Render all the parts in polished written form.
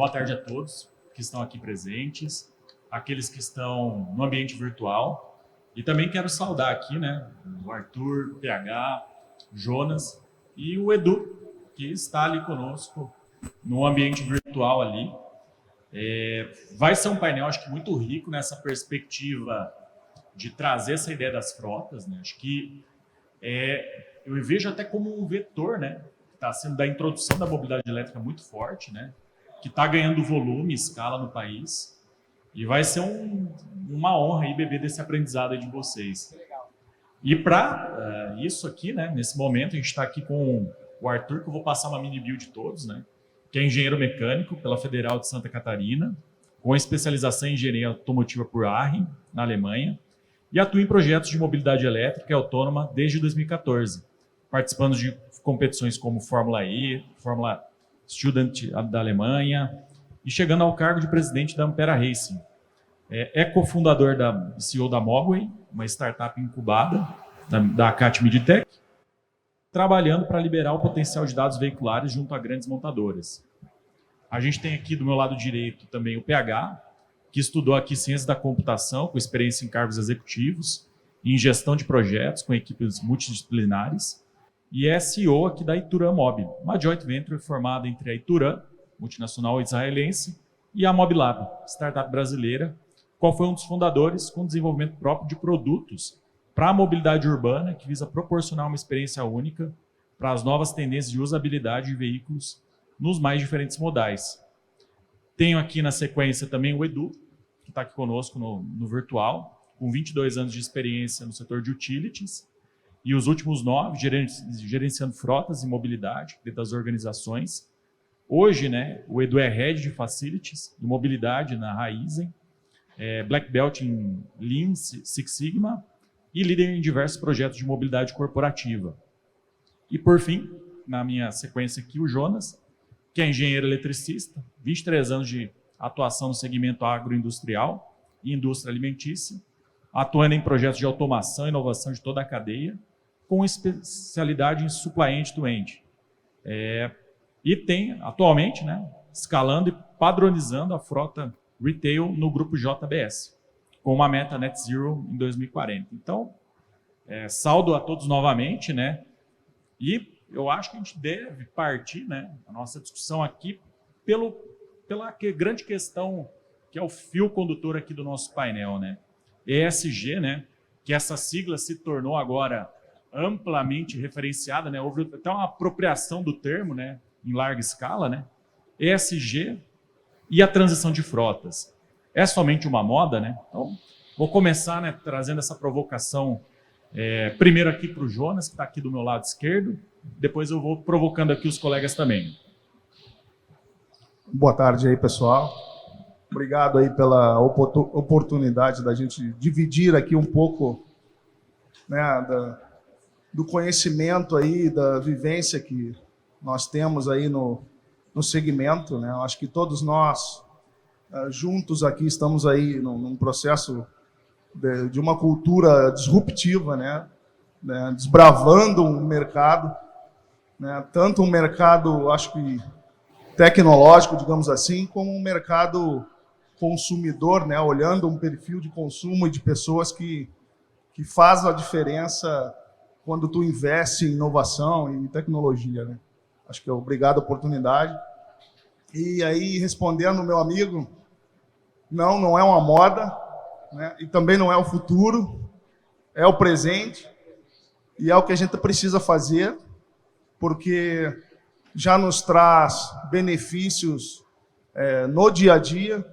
Boa tarde a todos que estão aqui presentes, aqueles que estão no ambiente virtual. E também quero saudar aqui, né, o Arthur, o PH, Jonas e o Edu, que está ali conosco no ambiente virtual ali. Vai ser um painel, acho que muito rico nessa perspectiva de trazer essa ideia das frotas, né? Acho que eu vejo até como um vetor, né? Está sendo da introdução da mobilidade elétrica muito forte, né? Que está ganhando volume, escala no país. E vai ser uma honra aí beber desse aprendizado aí de vocês. E para isso aqui, né? Nesse momento, a gente está aqui com o Arthur, que eu vou passar uma mini bio de todos, né? Que é engenheiro mecânico pela Federal de Santa Catarina, com especialização em engenharia automotiva por Aachen, na Alemanha, e atua em projetos de mobilidade elétrica e autônoma desde 2014, participando de competições como Fórmula E, Fórmula Student da Alemanha, e chegando ao cargo de presidente da Ampera Racing. É cofundador e CEO da Mogwai, uma startup incubada da ACAT Midtech, trabalhando para liberar o potencial de dados veiculares junto a grandes montadoras. A gente tem aqui do meu lado direito também o PH, que estudou aqui ciência da computação, com experiência em cargos executivos, em gestão de projetos com equipes multidisciplinares, e é CEO aqui da Ituran Mob, uma joint venture formada entre a Ituran, multinacional israelense, e a Mobilab, startup brasileira, qual foi um dos fundadores com desenvolvimento próprio de produtos para a mobilidade urbana, que visa proporcionar uma experiência única para as novas tendências de usabilidade de veículos nos mais diferentes modais. Tenho aqui na sequência também o Edu, que está aqui conosco no virtual, com 22 anos de experiência no setor de utilities, e os últimos 9 gerenciando frotas e mobilidade dentro das organizações. Hoje, né, o Edu é Head de Facilities e Mobilidade na Raizen, Black Belt em Lean Six Sigma e líder em diversos projetos de mobilidade corporativa. E, por fim, na minha sequência aqui, o Jonas, que é engenheiro eletricista, 23 anos de atuação no segmento agroindustrial e indústria alimentícia, atuando em projetos de automação e inovação de toda a cadeia, com especialidade em supply end-to-end. E tem, atualmente, né, escalando e padronizando a frota retail no grupo JBS, com uma meta net zero em 2040. Então, saúdo a todos novamente, né? E eu acho que a gente deve partir, né, a nossa discussão aqui pela grande questão que é o fio condutor aqui do nosso painel, né? ESG, né? Que essa sigla se tornou agora amplamente referenciada, né? Houve até uma apropriação do termo, né, em larga escala, né? ESG e a transição de frotas. É somente uma moda, né? Então, vou começar, né, trazendo essa provocação primeiro aqui para o Jonas, que está aqui do meu lado esquerdo, depois eu vou provocando aqui os colegas também. Boa tarde aí, pessoal. Obrigado aí pela oportunidade da gente dividir aqui um pouco, né, do conhecimento aí, da vivência que nós temos aí no segmento, né? Eu acho que todos nós juntos aqui estamos aí num processo de uma cultura disruptiva, né? Desbravando um mercado, né? Tanto um mercado, acho que tecnológico, digamos assim, como um mercado consumidor, né? Olhando um perfil de consumo e de pessoas que faz a diferença quando tu investe em inovação e tecnologia, né? Acho que é obrigado a oportunidade. E aí, respondendo o meu amigo, não é uma moda, né? E também não é o futuro, é o presente, e é o que a gente precisa fazer, porque já nos traz benefícios no dia a dia,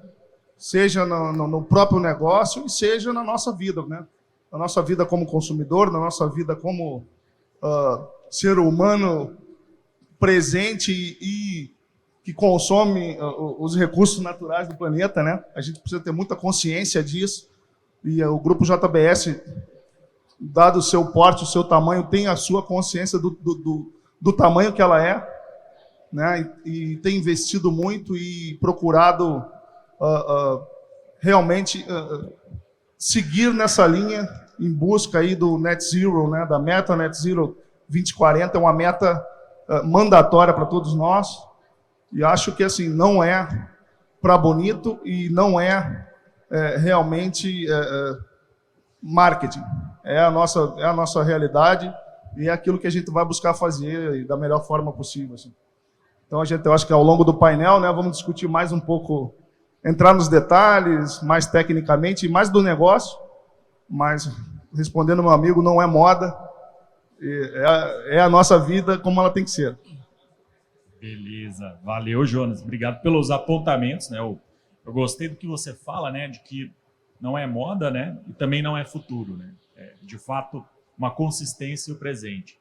seja no próprio negócio e seja na nossa vida, né? Na nossa vida como consumidor, na nossa vida como ser humano presente e que consome os recursos naturais do planeta, né? A gente precisa ter muita consciência disso. E o grupo JBS, dado o seu porte, o seu tamanho, tem a sua consciência do tamanho que ela é, né? E tem investido muito e procurado realmente seguir nessa linha em busca aí do Net Zero, né? Da meta Net Zero 2040, é uma meta mandatória para todos nós. E acho que assim não é para bonito e não realmente marketing. É a nossa realidade e é aquilo que a gente vai buscar fazer da melhor forma possível. Assim. Então, eu acho que ao longo do painel, né, vamos discutir mais um pouco, entrar nos detalhes, mais tecnicamente, e mais do negócio, mas, respondendo meu amigo, não é moda, é a nossa vida como ela tem que ser. Beleza, valeu, Jonas. Obrigado pelos apontamentos, né? Eu gostei do que você fala, né? De que não é moda, né? E também não é futuro, né? É, de fato, uma consistência e o presente.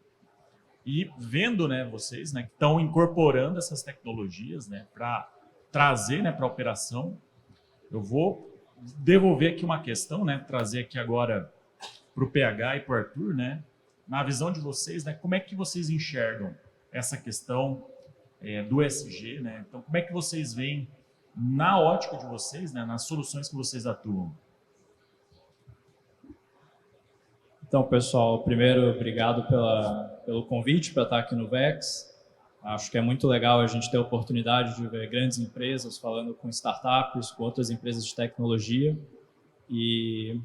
E vendo, né, vocês, né, que estão incorporando essas tecnologias, né, para trazer, né, para a operação, eu vou devolver aqui uma questão, né, trazer aqui agora para o PH e para o Arthur, né, na visão de vocês, né, como é que vocês enxergam essa questão do ESG, né? Então, como é que vocês veem na ótica de vocês, né, nas soluções que vocês atuam? Então, pessoal, primeiro, obrigado pelo convite para estar aqui no VEX. Acho que é muito legal a gente ter a oportunidade de ver grandes empresas falando com startups, com outras empresas de tecnologia. E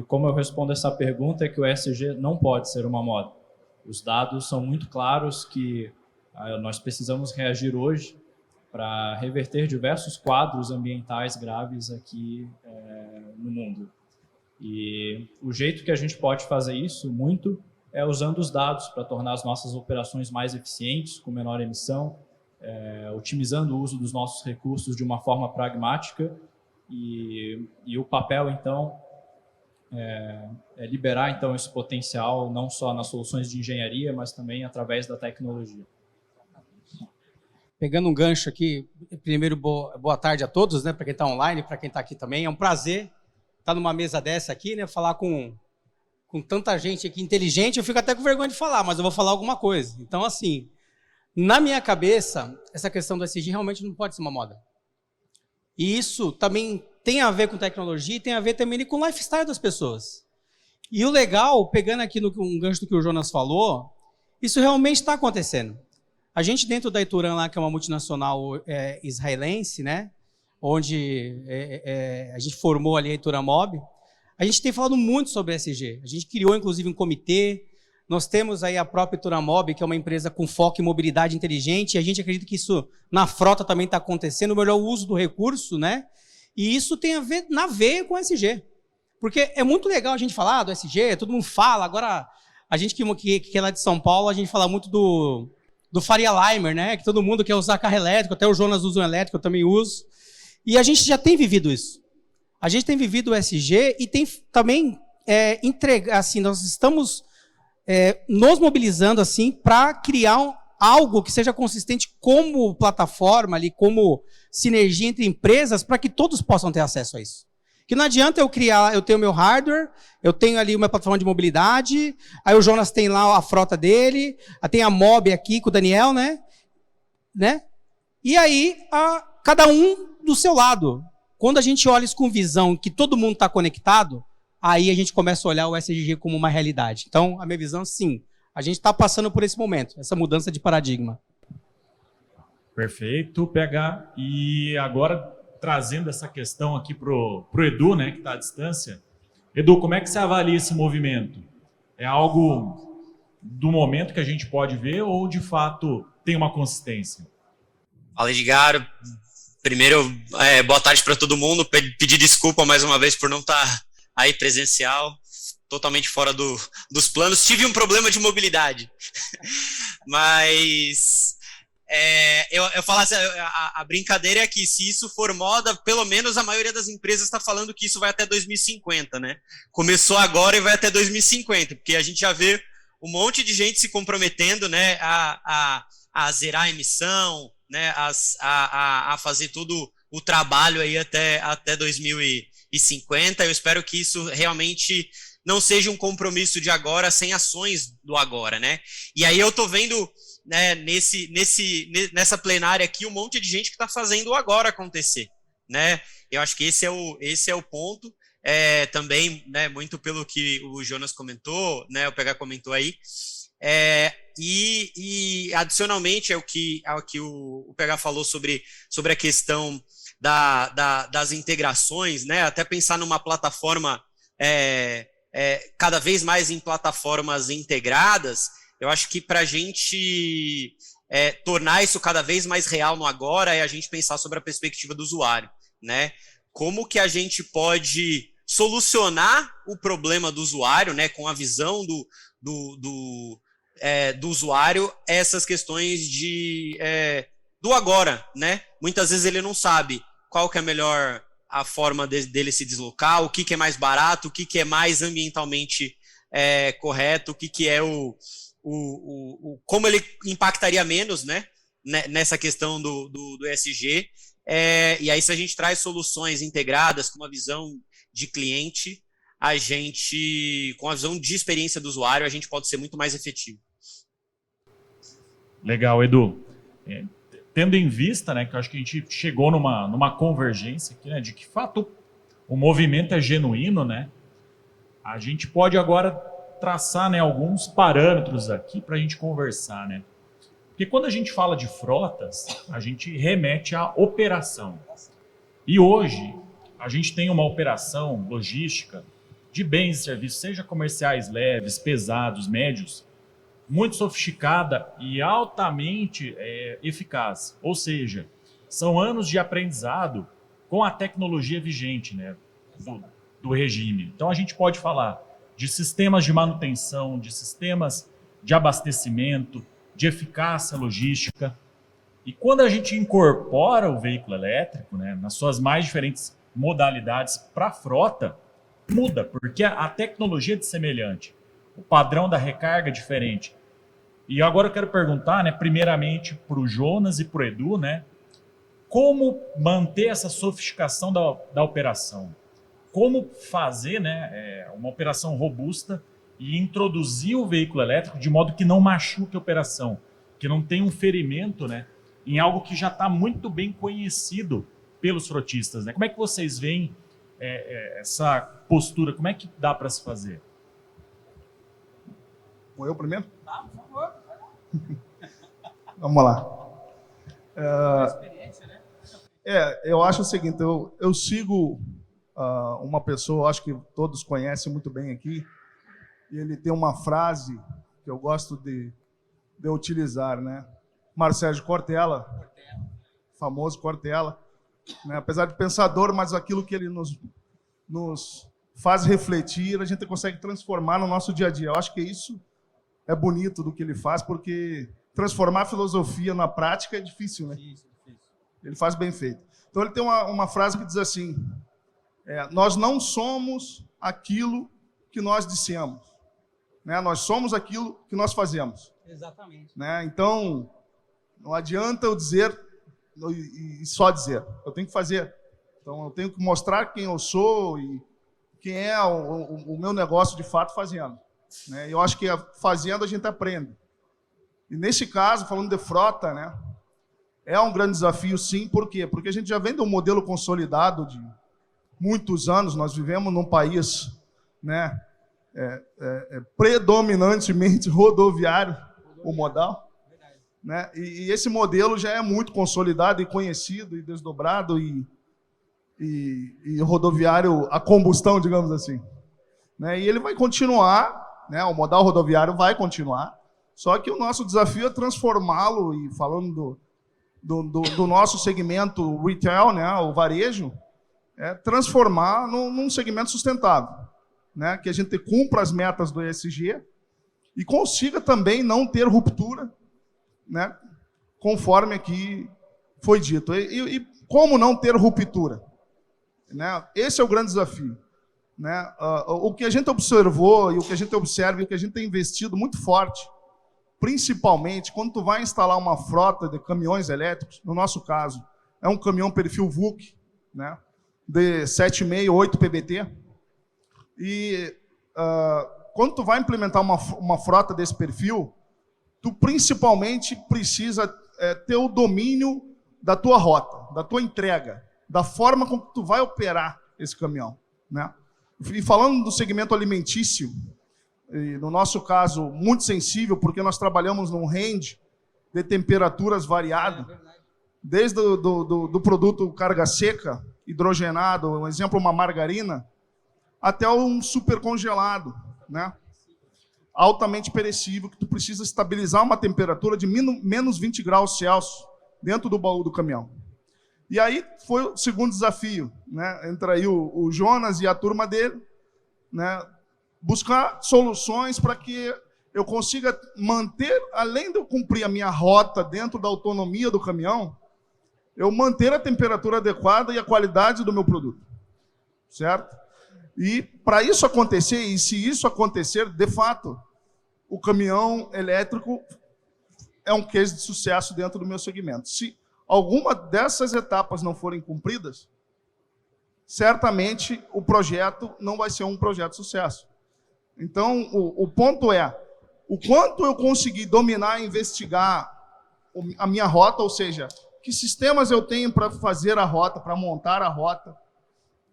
como eu respondo essa pergunta é que o ESG não pode ser uma moda. Os dados são muito claros que nós precisamos reagir hoje para reverter diversos quadros ambientais graves aqui no mundo. E o jeito que a gente pode fazer isso muito é usando os dados para tornar as nossas operações mais eficientes, com menor emissão, otimizando o uso dos nossos recursos de uma forma pragmática e o papel, então, é liberar então esse potencial não só nas soluções de engenharia, mas também através da tecnologia. Pegando um gancho aqui, primeiro boa tarde a todos, né? Para quem está online, para quem está aqui também, é um prazer estar numa mesa dessa aqui, né? Falar com tanta gente aqui inteligente, eu fico até com vergonha de falar, mas eu vou falar alguma coisa. Então, assim, na minha cabeça, essa questão do ESG realmente não pode ser uma moda. E isso também tem a ver com tecnologia e tem a ver também com o lifestyle das pessoas. E o legal, pegando aqui um gancho do que o Jonas falou, isso realmente está acontecendo. A gente dentro da Ituran lá, que é uma multinacional israelense, né? Onde a gente formou ali a Ituran Mob, a gente tem falado muito sobre ESG. A gente criou, inclusive, um comitê. Nós temos aí a própria Ituran Mob, que é uma empresa com foco em mobilidade inteligente, e a gente acredita que isso na frota também está acontecendo, o melhor uso do recurso, né? E isso tem a ver na veia com o ESG. Porque é muito legal a gente falar do ESG, todo mundo fala. Agora, a gente que é lá de São Paulo, a gente fala muito do Faria Limer, né? Que todo mundo quer usar carro elétrico, até o Jonas usa um elétrico, eu também uso. E a gente já tem vivido isso. A gente tem vivido o ESG e tem também assim, nós estamos nos mobilizando assim para criar algo que seja consistente como plataforma ali, como sinergia entre empresas, para que todos possam ter acesso a isso. Que não adianta eu tenho meu hardware, eu tenho ali uma plataforma de mobilidade, aí o Jonas tem lá a frota dele, tem a Mob aqui com o Daniel, né? E aí, cada um do seu lado. Quando a gente olha isso com visão que todo mundo está conectado, aí a gente começa a olhar o ESG como uma realidade. Então, a minha visão, sim, a gente está passando por esse momento, essa mudança de paradigma. Perfeito, PH. E agora, trazendo essa questão aqui para o Edu, né, que está à distância. Edu, como é que você avalia esse movimento? É algo do momento que a gente pode ver ou, de fato, tem uma consistência? Fala, Edgar. Primeiro, boa tarde para todo mundo. Pedir desculpa mais uma vez por não estar aí presencial, totalmente fora dos planos. Tive um problema de mobilidade, mas eu falo assim, a brincadeira é que se isso for moda, pelo menos a maioria das empresas está falando que isso vai até 2050, né? Começou agora e vai até 2050, porque a gente já vê um monte de gente se comprometendo, né, a zerar a emissão, né, a fazer todo o trabalho aí até 2050. Eu espero que isso realmente não seja um compromisso de agora sem ações do agora, né? E aí eu tô vendo, né, nessa plenária aqui um monte de gente que está fazendo o agora acontecer, né? Eu acho que esse é o ponto. Também, né, muito pelo que o Jonas comentou, né, o PH comentou aí. E adicionalmente o que o PH falou sobre a questão das integrações, né? Até pensar numa plataforma, cada vez mais em plataformas integradas. Eu acho que para a gente tornar isso cada vez mais real no agora é a gente pensar sobre a perspectiva do usuário, né? Como que a gente pode solucionar o problema do usuário, né? Com a visão do usuário, essas questões do agora, né? Muitas vezes ele não sabe qual que é a forma dele se deslocar, o que é mais barato, o que é mais ambientalmente correto, o que é como ele impactaria menos, né? Nessa questão do ESG. E aí, se a gente traz soluções integradas com uma visão de cliente, com a visão de experiência do usuário, a gente pode ser muito mais efetivo. Legal, Edu. Tendo em vista, né, que eu acho que a gente chegou numa convergência aqui, né, de que, de fato, o movimento é genuíno, né, a gente pode agora traçar, né, alguns parâmetros aqui para a gente conversar, né. Porque quando a gente fala de frotas, a gente remete à operação. E hoje, a gente tem uma operação logística de bens e serviços, seja comerciais leves, pesados, médios, muito sofisticada e altamente eficaz. Ou seja, são anos de aprendizado com a tecnologia vigente, né, do regime. Então, a gente pode falar de sistemas de manutenção, de sistemas de abastecimento, de eficácia logística. E quando a gente incorpora o veículo elétrico, né, nas suas mais diferentes modalidades para a frota, muda, porque a tecnologia é semelhante, o padrão da recarga é diferente. E agora eu quero perguntar, né, primeiramente para o Jonas e para o Edu, né, como manter essa sofisticação da operação? Como fazer, né, uma operação robusta e introduzir o veículo elétrico de modo que não machuque a operação, que não tenha um ferimento, né, em algo que já está muito bem conhecido pelos frotistas, né? Como é que vocês veem essa postura? Como é que dá para se fazer? Vou eu primeiro? Tá, por favor. Vamos lá. Eu acho o seguinte, eu sigo uma pessoa, acho que todos conhecem muito bem aqui, e ele tem uma frase que eu gosto de utilizar, né? Marcelo Cortella, famoso Cortella, né? Apesar de pensador, mas aquilo que ele nos faz refletir, a gente consegue transformar no nosso dia a dia. Eu acho que isso é bonito do que ele faz, porque transformar a filosofia na prática é difícil, né? Ele faz bem feito. Então ele tem uma frase que diz assim, nós não somos aquilo que nós dissemos, né? Nós somos aquilo que nós fazemos. Exatamente. Né? Então, não adianta eu dizer e só dizer. Eu tenho que fazer. Então, eu tenho que mostrar quem eu sou e quem é o meu negócio de fato fazendo. Né? Eu acho que fazendo a gente aprende. E nesse caso, falando de frota, né, é um grande desafio, sim. Por quê? Porque a gente já vem de um modelo consolidado de muitos anos. Nós vivemos num país, né, predominantemente rodoviário, o modal. Né? E esse modelo já é muito consolidado e conhecido e desdobrado e rodoviário a combustão, digamos assim. Né? E ele vai continuar, né? O modal rodoviário vai continuar, só que o nosso desafio é transformá-lo, e falando do nosso segmento retail, né? O varejo, transformar num segmento sustentável, né? Que a gente cumpra as metas do ESG e consiga também não ter ruptura, né, conforme aqui foi dito. E como não ter ruptura? Né? Esse é o grande desafio. Né? O que a gente observou, e o que a gente observa, e o que a gente tem investido muito forte, principalmente quando tu vai instalar uma frota de caminhões elétricos, no nosso caso, é um caminhão perfil VUC, né, de 7,5, 8 PBT, e quando tu vai implementar uma frota desse perfil, tu principalmente precisa ter o domínio da tua rota, da tua entrega, da forma como tu vai operar esse caminhão. Né? E falando do segmento alimentício, e no nosso caso, muito sensível, porque nós trabalhamos num range de temperaturas variado, desde do produto carga seca, hidrogenado, um exemplo, uma margarina, até um super congelado, né? Altamente perecível, que tu precisa estabilizar uma temperatura de menos 20 graus Celsius dentro do baú do caminhão. E aí foi o segundo desafio, né? Entra aí o Jonas e a turma dele, né? Buscar soluções para que eu consiga manter, além de eu cumprir a minha rota dentro da autonomia do caminhão, eu manter a temperatura adequada e a qualidade do meu produto, certo? E para isso acontecer, e se isso acontecer, de fato, o caminhão elétrico é um case de sucesso dentro do meu segmento. Se alguma dessas etapas não forem cumpridas, certamente o projeto não vai ser um projeto de sucesso. Então, o ponto é, o quanto eu conseguir dominar e investigar a minha rota, ou seja, que sistemas eu tenho para fazer a rota, para montar a rota,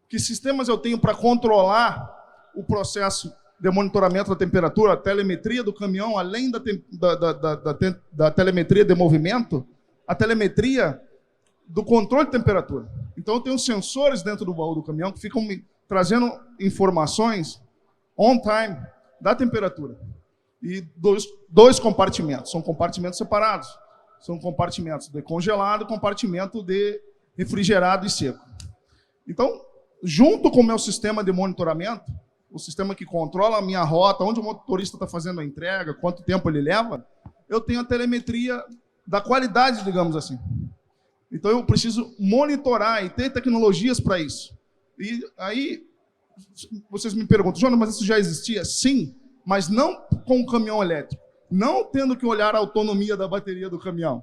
que sistemas eu tenho para controlar o processo de monitoramento da temperatura, a telemetria do caminhão, além da telemetria de movimento, a telemetria do controle de temperatura. Então, eu tenho sensores dentro do baú do caminhão que ficam me trazendo informações on time da temperatura. E dois compartimentos, são compartimentos separados. São compartimentos de congelado e compartimento de refrigerado e seco. Então, junto com o meu sistema de monitoramento, o sistema que controla a minha rota, onde o motorista está fazendo a entrega, quanto tempo ele leva, eu tenho a telemetria da qualidade, digamos assim. Então, eu preciso monitorar e ter tecnologias para isso. E aí, vocês me perguntam, Jonas, mas isso já existia? Sim, mas não com o caminhão elétrico. Não tendo que olhar a autonomia da bateria do caminhão.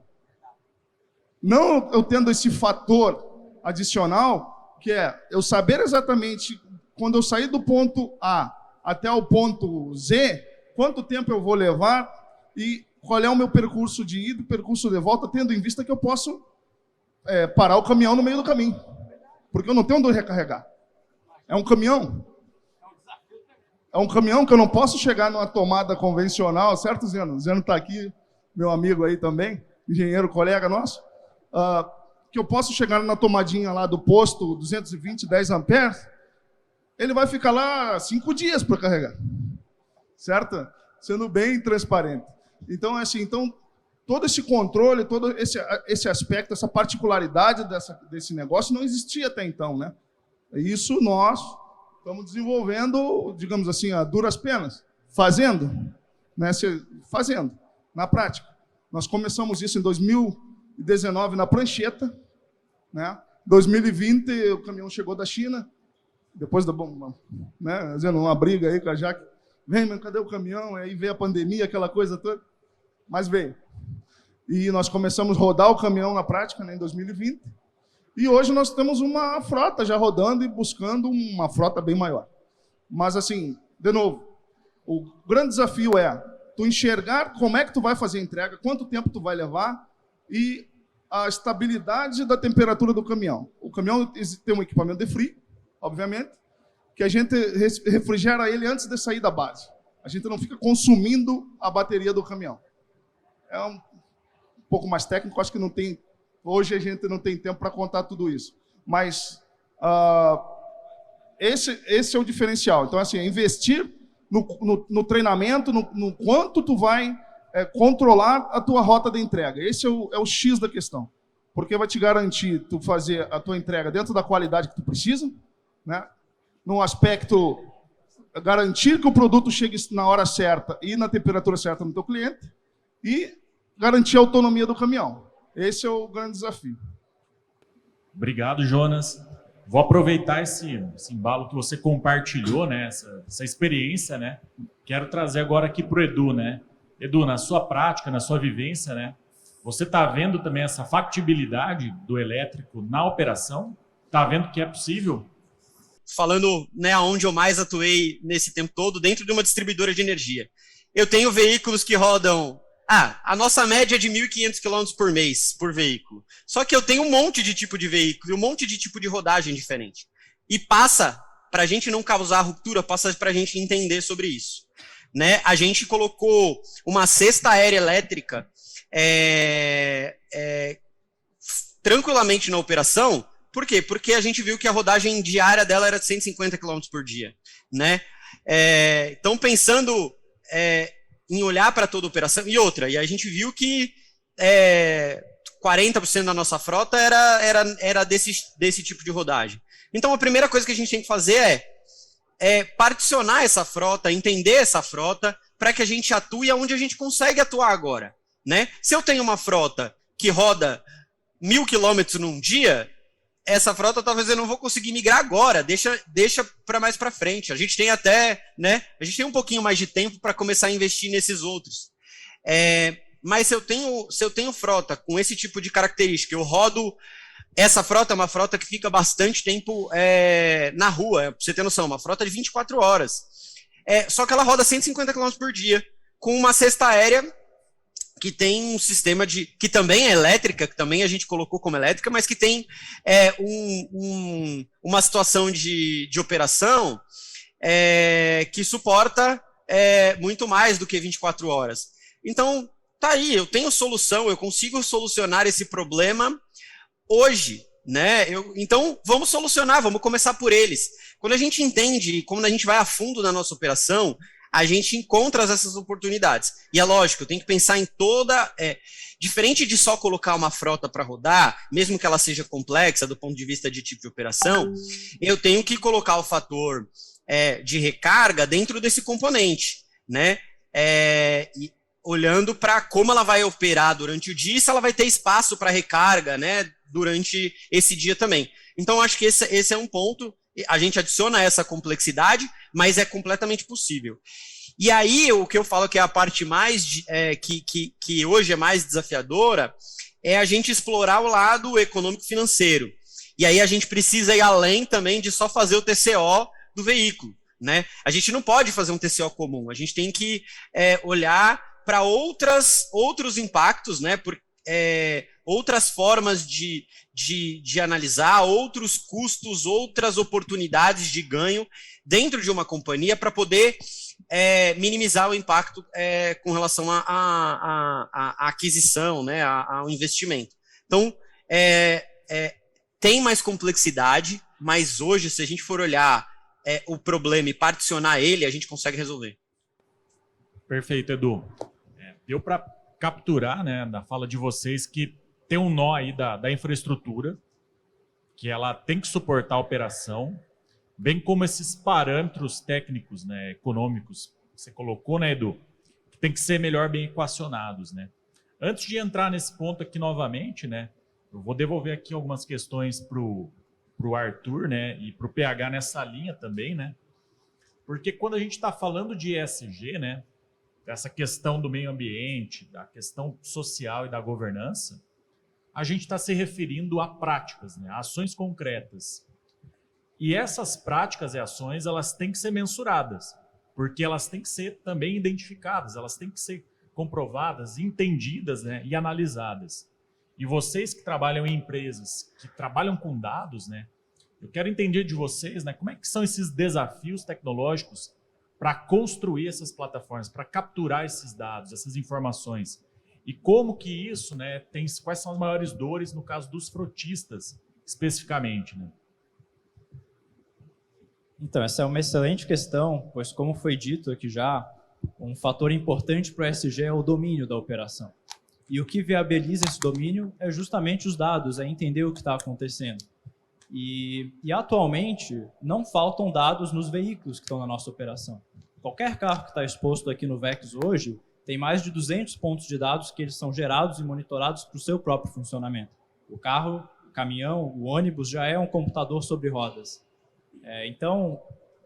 Não eu tendo esse fator adicional, que é eu saber exatamente, quando eu sair do ponto A até o ponto Z, quanto tempo eu vou levar e qual é o meu percurso de ida e percurso de volta, tendo em vista que eu posso parar o caminhão no meio do caminho. Porque eu não tenho onde recarregar. É um caminhão. É um caminhão que eu não posso chegar numa tomada convencional, certo, Zeno? O Zeno está aqui, meu amigo aí também, engenheiro, colega nosso. Que eu posso chegar na tomadinha lá do posto 220, 10 amperes, ele vai ficar lá 5 dias para carregar, certo? Sendo bem transparente. Então, assim, todo esse controle, todo esse aspecto, essa particularidade desse negócio não existia até então, né? Isso nós estamos desenvolvendo, digamos assim, a duras penas, fazendo, né? Fazendo, na prática. Nós começamos isso em 2019 na prancheta, né? 2020 o caminhão chegou da China, depois da né? Fazendo uma briga aí com a Jaque, vem, mas cadê o caminhão? Aí veio a pandemia, aquela coisa toda, mas veio. E nós começamos a rodar o caminhão na prática, né, em 2020. E hoje nós temos uma frota já rodando e buscando uma frota bem maior. Mas, assim, de novo, o grande desafio é tu enxergar como é que tu vai fazer a entrega, quanto tempo tu vai levar e a estabilidade da temperatura do caminhão. O caminhão tem um equipamento de frio, obviamente, que a gente refrigera ele antes de sair da base. A gente não fica consumindo a bateria do caminhão. É um pouco mais técnico, acho que não tem... Hoje a gente não tem tempo para contar tudo isso. Mas esse é o diferencial. Então, assim, investir no treinamento, no quanto tu vai controlar a tua rota de entrega. Esse é o X da questão. Porque vai te garantir tu fazer a tua entrega dentro da qualidade que tu precisa, né? No aspecto, garantir que o produto chegue na hora certa e na temperatura certa no teu cliente e garantir a autonomia do caminhão. Esse é o grande desafio. Obrigado, Jonas. Vou aproveitar esse embalo que você compartilhou, né? Essa experiência, né? Quero trazer agora aqui para o Edu, né? Edu, na sua prática, na sua vivência, né? Você está vendo também essa factibilidade do elétrico na operação? Está vendo que é possível? Falando, né, onde eu mais atuei nesse tempo todo, dentro de uma distribuidora de energia. Eu tenho veículos que rodam... a nossa média é de 1.500 km por mês, por veículo. Só que eu tenho um monte de tipo de veículo e um monte de tipo de rodagem diferente. E passa, para a gente não causar ruptura, passa para a gente entender sobre isso. Né? A gente colocou uma cesta aérea elétrica tranquilamente na operação. Por quê? Porque a gente viu que a rodagem diária dela era de 150 km por dia, né? Então, pensando em olhar para toda a operação, e outra, e a gente viu que 40% da nossa frota era desse tipo de rodagem. Então, a primeira coisa que a gente tem que fazer é particionar essa frota, entender essa frota, para que a gente atue onde a gente consegue atuar agora, né? Se eu tenho uma frota que roda 1.000 km num dia, essa frota talvez eu não vou conseguir migrar agora, deixa para mais para frente. A gente tem até, né? A gente tem um pouquinho mais de tempo para começar a investir nesses outros. Mas se eu tenho frota com esse tipo de característica, eu rodo. Essa frota é uma frota que fica bastante tempo na rua, pra você ter noção, uma frota de 24 horas. Só que ela roda 150 km por dia, com uma cesta aérea que tem um sistema que também é elétrica, que também a gente colocou como elétrica, mas que tem uma situação de operação que suporta muito mais do que 24 horas. Então, tá aí, eu tenho solução, eu consigo solucionar esse problema hoje, né? Então, vamos solucionar, vamos começar por eles. Quando a gente entende, quando a gente vai a fundo na nossa operação, a gente encontra essas oportunidades. E é lógico, eu tenho que pensar em toda... diferente de só colocar uma frota para rodar, mesmo que ela seja complexa do ponto de vista de tipo de operação, eu tenho que colocar o fator de recarga dentro desse componente, né? Olhando para como ela vai operar durante o dia e se ela vai ter espaço para recarga, né, durante esse dia também. Então, acho que esse é um ponto, a gente adiciona essa complexidade, mas é completamente possível. E aí, o que eu falo que é a parte mais, que hoje é mais desafiadora, é a gente explorar o lado econômico-financeiro. E aí a gente precisa ir além também de só fazer o TCO do veículo, né? A gente não pode fazer um TCO comum, a gente tem que olhar para outros impactos, né? Outras formas de analisar, outros custos, outras oportunidades de ganho dentro de uma companhia para poder minimizar o impacto com relação à aquisição, né? Ao investimento. Então, tem mais complexidade, mas hoje, se a gente for olhar o problema e particionar ele, a gente consegue resolver. Perfeito, Edu. Deu para capturar, né, da fala de vocês que tem um nó aí da infraestrutura, que ela tem que suportar a operação, bem como esses parâmetros técnicos, né, econômicos, que você colocou, né, Edu, que tem que ser melhor bem equacionados, né. Antes de entrar nesse ponto aqui novamente, né, eu vou devolver aqui algumas questões para o Arthur, né, e para o PH nessa linha também, né, porque quando a gente está falando de ESG, né, essa questão do meio ambiente, da questão social e da governança, a gente está se referindo a práticas, né, a ações concretas. E essas práticas e ações, elas têm que ser mensuradas, porque elas têm que ser também identificadas, elas têm que ser comprovadas, entendidas, né, e analisadas. E vocês que trabalham em empresas, que trabalham com dados, né, eu quero entender de vocês, né, como é que são esses desafios tecnológicos para construir essas plataformas, para capturar esses dados, essas informações. E como que isso, né, quais são as maiores dores no caso dos frotistas, especificamente, né? Então, essa é uma excelente questão, pois como foi dito aqui já, um fator importante para o ESG é o domínio da operação. E o que viabiliza esse domínio é justamente os dados, é entender o que está acontecendo. E atualmente não faltam dados nos veículos que estão na nossa operação. Qualquer carro que está exposto aqui no VEX hoje tem mais de 200 pontos de dados que eles são gerados e monitorados para o seu próprio funcionamento. O carro, o caminhão, o ônibus já é um computador sobre rodas. Então,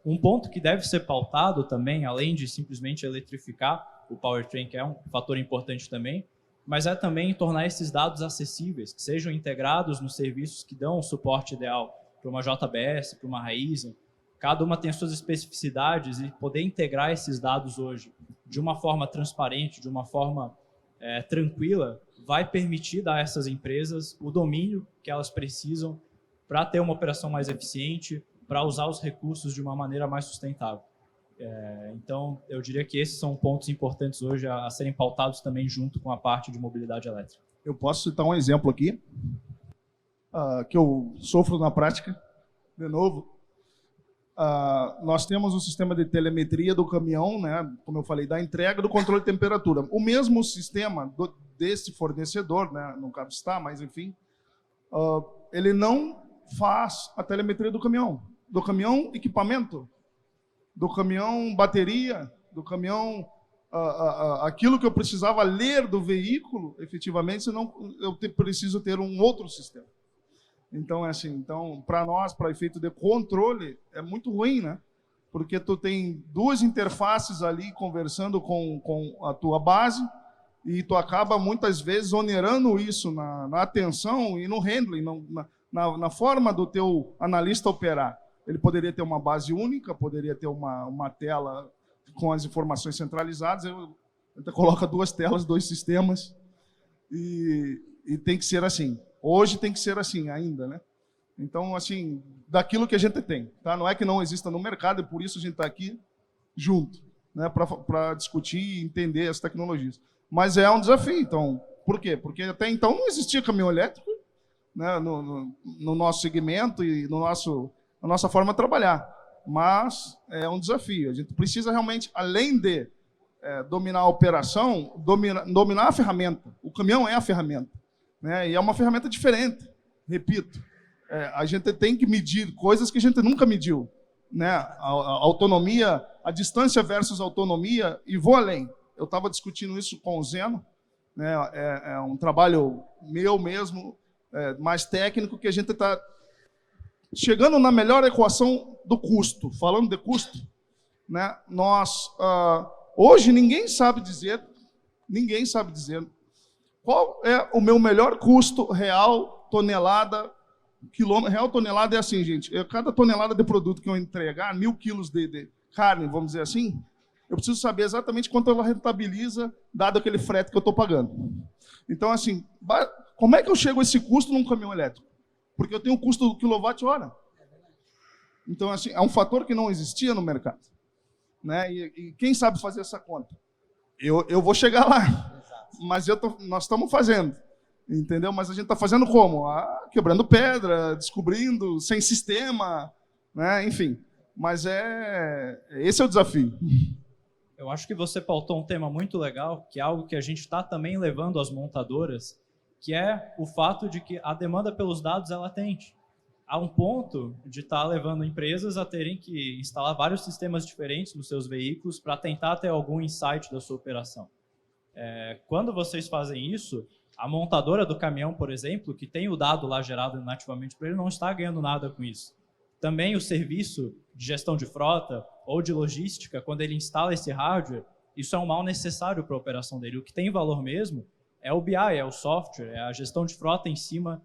um ponto que deve ser pautado também, além de simplesmente eletrificar o powertrain, que é um fator importante também, mas é também tornar esses dados acessíveis, que sejam integrados nos serviços que dão o suporte ideal para uma JBS, para uma Raizen. Cada uma tem as suas especificidades e poder integrar esses dados hoje de uma forma transparente, de uma forma tranquila, vai permitir dar a essas empresas o domínio que elas precisam para ter uma operação mais eficiente, para usar os recursos de uma maneira mais sustentável. Então, eu diria que esses são pontos importantes hoje a serem pautados também junto com a parte de mobilidade elétrica. Eu posso citar um exemplo aqui. que eu sofro na prática, de novo. Nós temos o sistema de telemetria do caminhão, né, como eu falei, da entrega do controle de temperatura. O mesmo sistema desse fornecedor, né, no caso está, mas enfim, ele não faz a telemetria do caminhão equipamento, do caminhão bateria, do caminhão aquilo que eu precisava ler do veículo, efetivamente, senão eu preciso ter um outro sistema. Então, é assim, para nós, para efeito de controle, é muito ruim, né? Porque tu tem duas interfaces ali conversando com a tua base e tu acaba, muitas vezes, onerando isso na atenção e no handling, na forma do teu analista operar. Ele poderia ter uma base única, poderia ter uma tela com as informações centralizadas, ele coloca duas telas, dois sistemas, e tem que ser assim. Hoje tem que ser assim ainda, né? Então, assim, daquilo que a gente tem, tá? Não é que não exista no mercado, e por isso a gente está aqui junto, né? Para discutir e entender as tecnologias. Mas é um desafio, então. Por quê? Porque até então não existia caminhão elétrico, né? No nosso segmento e na nossa forma de trabalhar. Mas é um desafio. A gente precisa realmente, além de dominar a operação, dominar a ferramenta. O caminhão é a ferramenta. Né? E é uma ferramenta diferente, repito. A gente tem que medir coisas que a gente nunca mediu. Né? A autonomia, a distância versus autonomia, e vou além. Eu estava discutindo isso com o Zeno, né? É um trabalho meu mesmo, mais técnico, que a gente está chegando na melhor equação do custo. Falando de custo, né? Nós, hoje ninguém sabe dizer qual é o meu melhor custo real tonelada, quilômetro. Real tonelada é assim, gente. Cada tonelada de produto que eu entregar, 1.000 quilos de carne, vamos dizer assim, eu preciso saber exatamente quanto ela rentabiliza, dado aquele frete que eu estou pagando. Então, assim, como é que eu chego a esse custo num caminhão elétrico? Porque eu tenho o custo do quilowatt-hora. Então, assim, é um fator que não existia no mercado. Né? E quem sabe fazer essa conta? Eu vou chegar lá. Mas nós estamos fazendo, entendeu? Mas a gente está fazendo como? Quebrando pedra, descobrindo, sem sistema, né? Enfim. Mas esse é o desafio. Eu acho que você pautou um tema muito legal, que é algo que a gente está também levando às montadoras, que é o fato de que a demanda pelos dados é latente. Há um ponto de estar levando empresas a terem que instalar vários sistemas diferentes nos seus veículos para tentar ter algum insight da sua operação. Quando vocês fazem isso, a montadora do caminhão, por exemplo, que tem o dado lá gerado nativamente para ele, não está ganhando nada com isso. Também o serviço de gestão de frota ou de logística, quando ele instala esse hardware, isso é um mal necessário para a operação dele. O que tem valor mesmo é o BI, é o software, é a gestão de frota em cima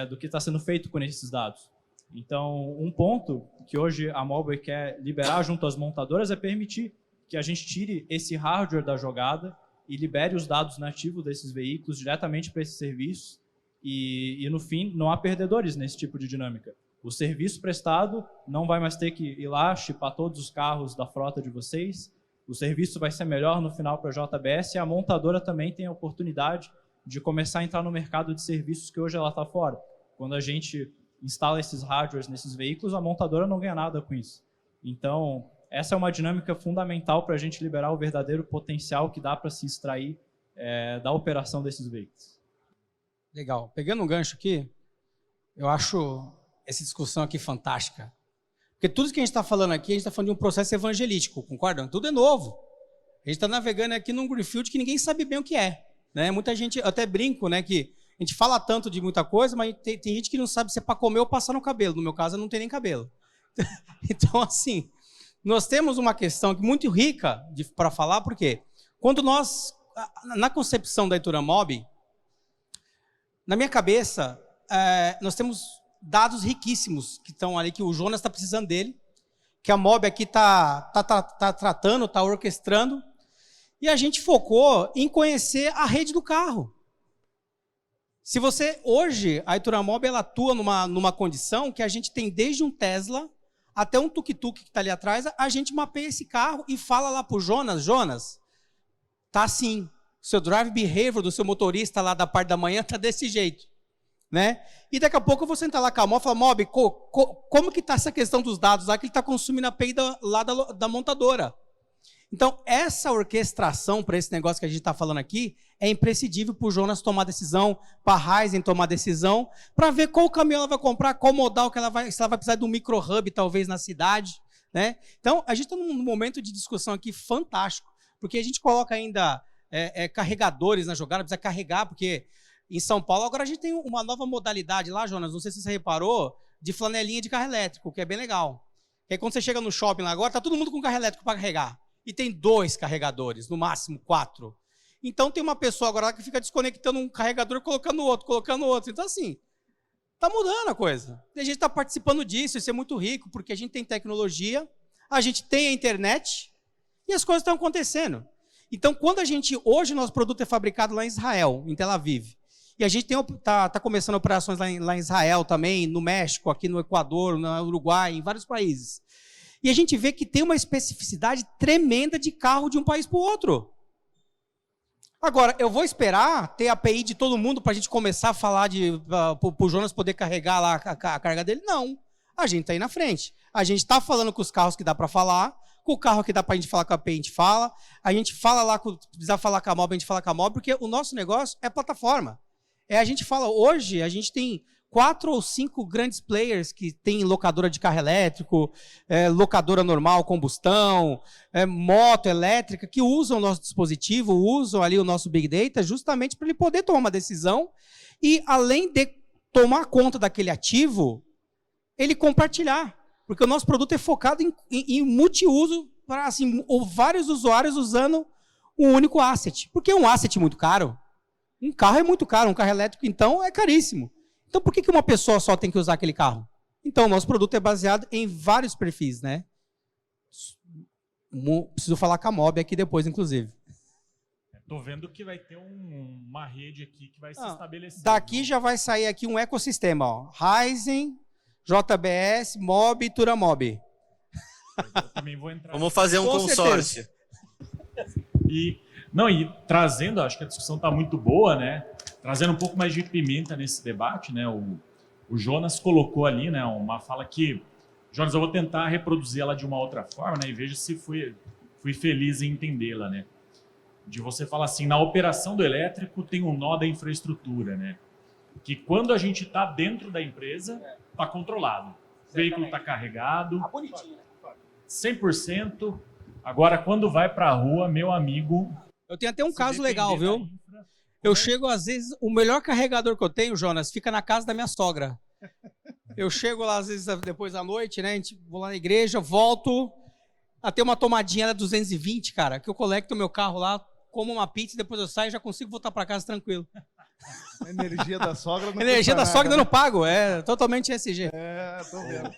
do que está sendo feito com esses dados. Então, um ponto que hoje a Mobileye quer liberar junto às montadoras é permitir que a gente tire esse hardware da jogada e libere os dados nativos desses veículos diretamente para esses serviços e, no fim, não há perdedores nesse tipo de dinâmica. O serviço prestado não vai mais ter que ir lá, chipar todos os carros da frota de vocês, o serviço vai ser melhor no final para a JBS e a montadora também tem a oportunidade de começar a entrar no mercado de serviços que hoje ela está fora. Quando a gente instala esses hardwares nesses veículos, a montadora não ganha nada com isso. Então, essa é uma dinâmica fundamental para a gente liberar o verdadeiro potencial que dá para se extrair da operação desses veículos. Legal. Pegando um gancho aqui, eu acho essa discussão aqui fantástica. Porque tudo que a gente está falando aqui, a gente está falando de um processo evangelístico, concordam? Tudo é novo. A gente está navegando aqui num greenfield que ninguém sabe bem o que é. Né? Muita gente, eu até brinco, né, que a gente fala tanto de muita coisa, mas tem gente que não sabe se é para comer ou passar no cabelo. No meu caso, eu não tenho nem cabelo. Então, assim, nós temos uma questão muito rica para falar, porque quando nós, na concepção da Ituranmob, na minha cabeça, nós temos dados riquíssimos que estão ali, que o Jonas está precisando dele, que a Mob aqui está tratando, está orquestrando, e a gente focou em conhecer a rede do carro. Se você, hoje, a Ituranmob, ela atua numa condição que a gente tem desde um Tesla até um tuk-tuk que está ali atrás, a gente mapeia esse carro e fala lá para o Jonas, tá assim, seu drive behavior do seu motorista lá da parte da manhã está desse jeito. né? E daqui a pouco eu vou sentar lá com a Mob e falar, Mob, como que está essa questão dos dados lá que ele está consumindo a API da montadora? Então, essa orquestração para esse negócio que a gente está falando aqui é imprescindível para o Jonas tomar decisão, para a Ryzen tomar decisão, para ver qual caminhão ela vai comprar, qual modal que ela vai, se ela vai precisar de um micro-hub, talvez, na cidade, né? Então, a gente está num momento de discussão aqui fantástico, porque a gente coloca ainda carregadores na jogada, precisa carregar, porque em São Paulo agora a gente tem uma nova modalidade lá, Jonas, não sei se você reparou, de flanelinha de carro elétrico, que é bem legal. Que aí quando você chega no shopping lá agora, tá todo mundo com carro elétrico para carregar. E tem 2 carregadores, no máximo 4. Então tem uma pessoa agora lá que fica desconectando um carregador, colocando outro. Então assim, tá mudando a coisa. E a gente está participando disso, isso é muito rico, porque a gente tem tecnologia, a gente tem a internet e as coisas estão acontecendo. Então quando hoje o nosso produto é fabricado lá em Israel, em Tel Aviv, e a gente tá começando operações lá em Israel também, no México, aqui no Equador, no Uruguai, em vários países. E a gente vê que tem uma especificidade tremenda de carro de um país para o outro. Agora, eu vou esperar ter a API de todo mundo para a gente começar a falar para o Jonas poder carregar lá a carga dele? Não. A gente está aí na frente. A gente está falando com os carros que dá para falar, com o carro que dá para a gente falar com a API, a gente fala lá, se precisar falar com a Mob, a gente fala com a Mob, porque o nosso negócio é plataforma. A gente fala, hoje, a gente tem 4 ou 5 grandes players que tem locadora de carro elétrico, locadora normal, combustão, moto elétrica, que usam o nosso dispositivo, usam ali o nosso Big Data, justamente para ele poder tomar uma decisão e, além de tomar conta daquele ativo, ele compartilhar. Porque o nosso produto é focado em multiuso para assim, vários usuários usando um único asset. Porque é um asset muito caro. Um carro é muito caro, um carro elétrico, então, é caríssimo. Então, por que uma pessoa só tem que usar aquele carro? Então, o nosso produto é baseado em vários perfis, né? Preciso falar com a Mob aqui depois, inclusive. Estou vendo que vai ter uma rede aqui que vai se estabelecer. Daqui já vai sair aqui um ecossistema, ó. Ryzen, JBS, Mob e Turamob. Eu também vou entrar. Vamos fazer um consórcio. E trazendo, acho que a discussão está muito boa, né? Trazendo um pouco mais de pimenta nesse debate, né? O Jonas colocou ali, né, uma fala que... Jonas, eu vou tentar reproduzir ela de uma outra forma, né? E veja se fui feliz em entendê-la, né? De você falar assim, na operação do elétrico tem um nó da infraestrutura, né? Que quando a gente está dentro da empresa, está controlado. O veículo está carregado, 100%. Agora, quando vai para a rua, meu amigo... Eu tenho até um caso legal, viu? Eu chego, às vezes, o melhor carregador que eu tenho, Jonas, fica na casa da minha sogra. Eu chego lá, às vezes, depois da noite, né? Vou lá na igreja, volto, até uma tomadinha da 220, cara, que eu conecto o meu carro lá, como uma pizza, depois eu saio e já consigo voltar para casa tranquilo. A energia da sogra não A energia da sogra eu não pago, é totalmente ESG. Tô vendo.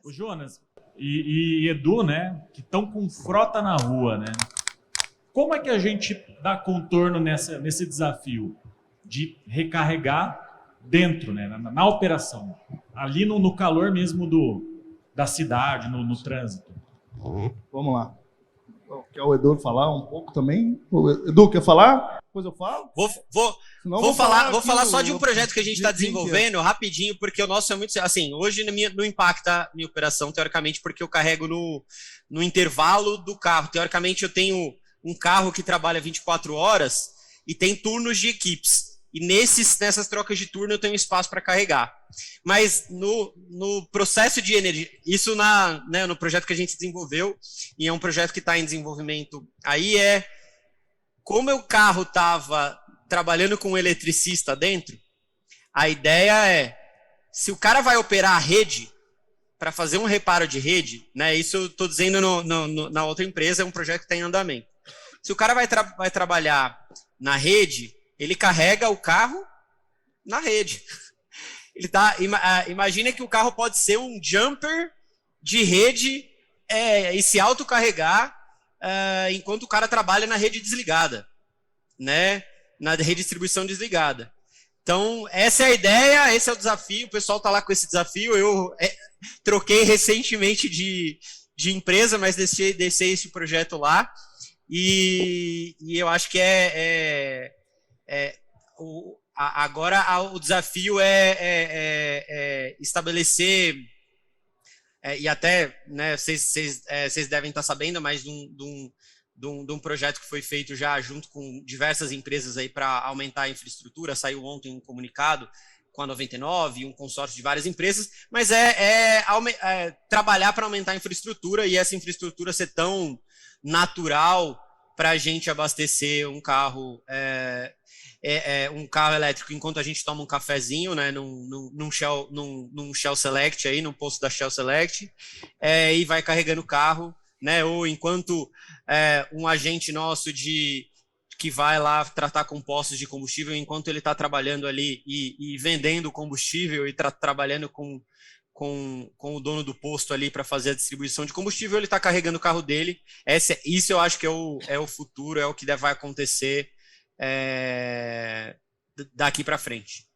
O Jonas e Edu, né, que estão com frota na rua, né? Como é que a gente dá contorno nesse desafio de recarregar dentro, né, na operação, ali no calor mesmo da cidade, no trânsito? Vamos lá. Quer o Edu falar um pouco também? O Edu, quer falar? Depois eu falo? Vou falar só de um projeto que a gente está desenvolvendo rapidinho, porque o nosso é muito... Assim, hoje não impacta a minha operação, teoricamente, porque eu carrego no intervalo do carro. Teoricamente, eu tenho um carro que trabalha 24 horas e tem turnos de equipes. E nessas trocas de turno eu tenho espaço para carregar. Mas no processo de energia, isso no projeto que a gente desenvolveu, e é um projeto que está em desenvolvimento, aí como o carro estava trabalhando com um eletricista dentro, a ideia é, se o cara vai operar a rede, para fazer um reparo de rede, né, isso eu estou dizendo na outra empresa, é um projeto que está em andamento. Se o cara vai trabalhar na rede, ele carrega o carro na rede. Imagina que o carro pode ser um jumper de rede e se autocarregar enquanto o cara trabalha na rede desligada, né? Na redistribuição desligada. Então, essa é a ideia, esse é o desafio, o pessoal está lá com esse desafio. Eu troquei recentemente de empresa, mas deixei esse projeto lá. E eu acho que Agora o desafio é estabelecer, e até, né, vocês devem estar sabendo, mas de um projeto que foi feito já junto com diversas empresas aí para aumentar a infraestrutura. Saiu ontem um comunicado com a 99, um consórcio de várias empresas, mas trabalhar para aumentar a infraestrutura e essa infraestrutura ser tão natural para a gente abastecer um carro elétrico enquanto a gente toma um cafezinho, né, num Shell Select aí, num posto da Shell Select, e vai carregando o carro, né, ou enquanto um agente nosso que vai lá tratar com postos de combustível, enquanto ele está trabalhando ali e vendendo combustível e trabalhando com o dono do posto ali para fazer a distribuição de combustível, ele está carregando o carro dele. Isso eu acho que é o futuro, é o que vai acontecer daqui para frente.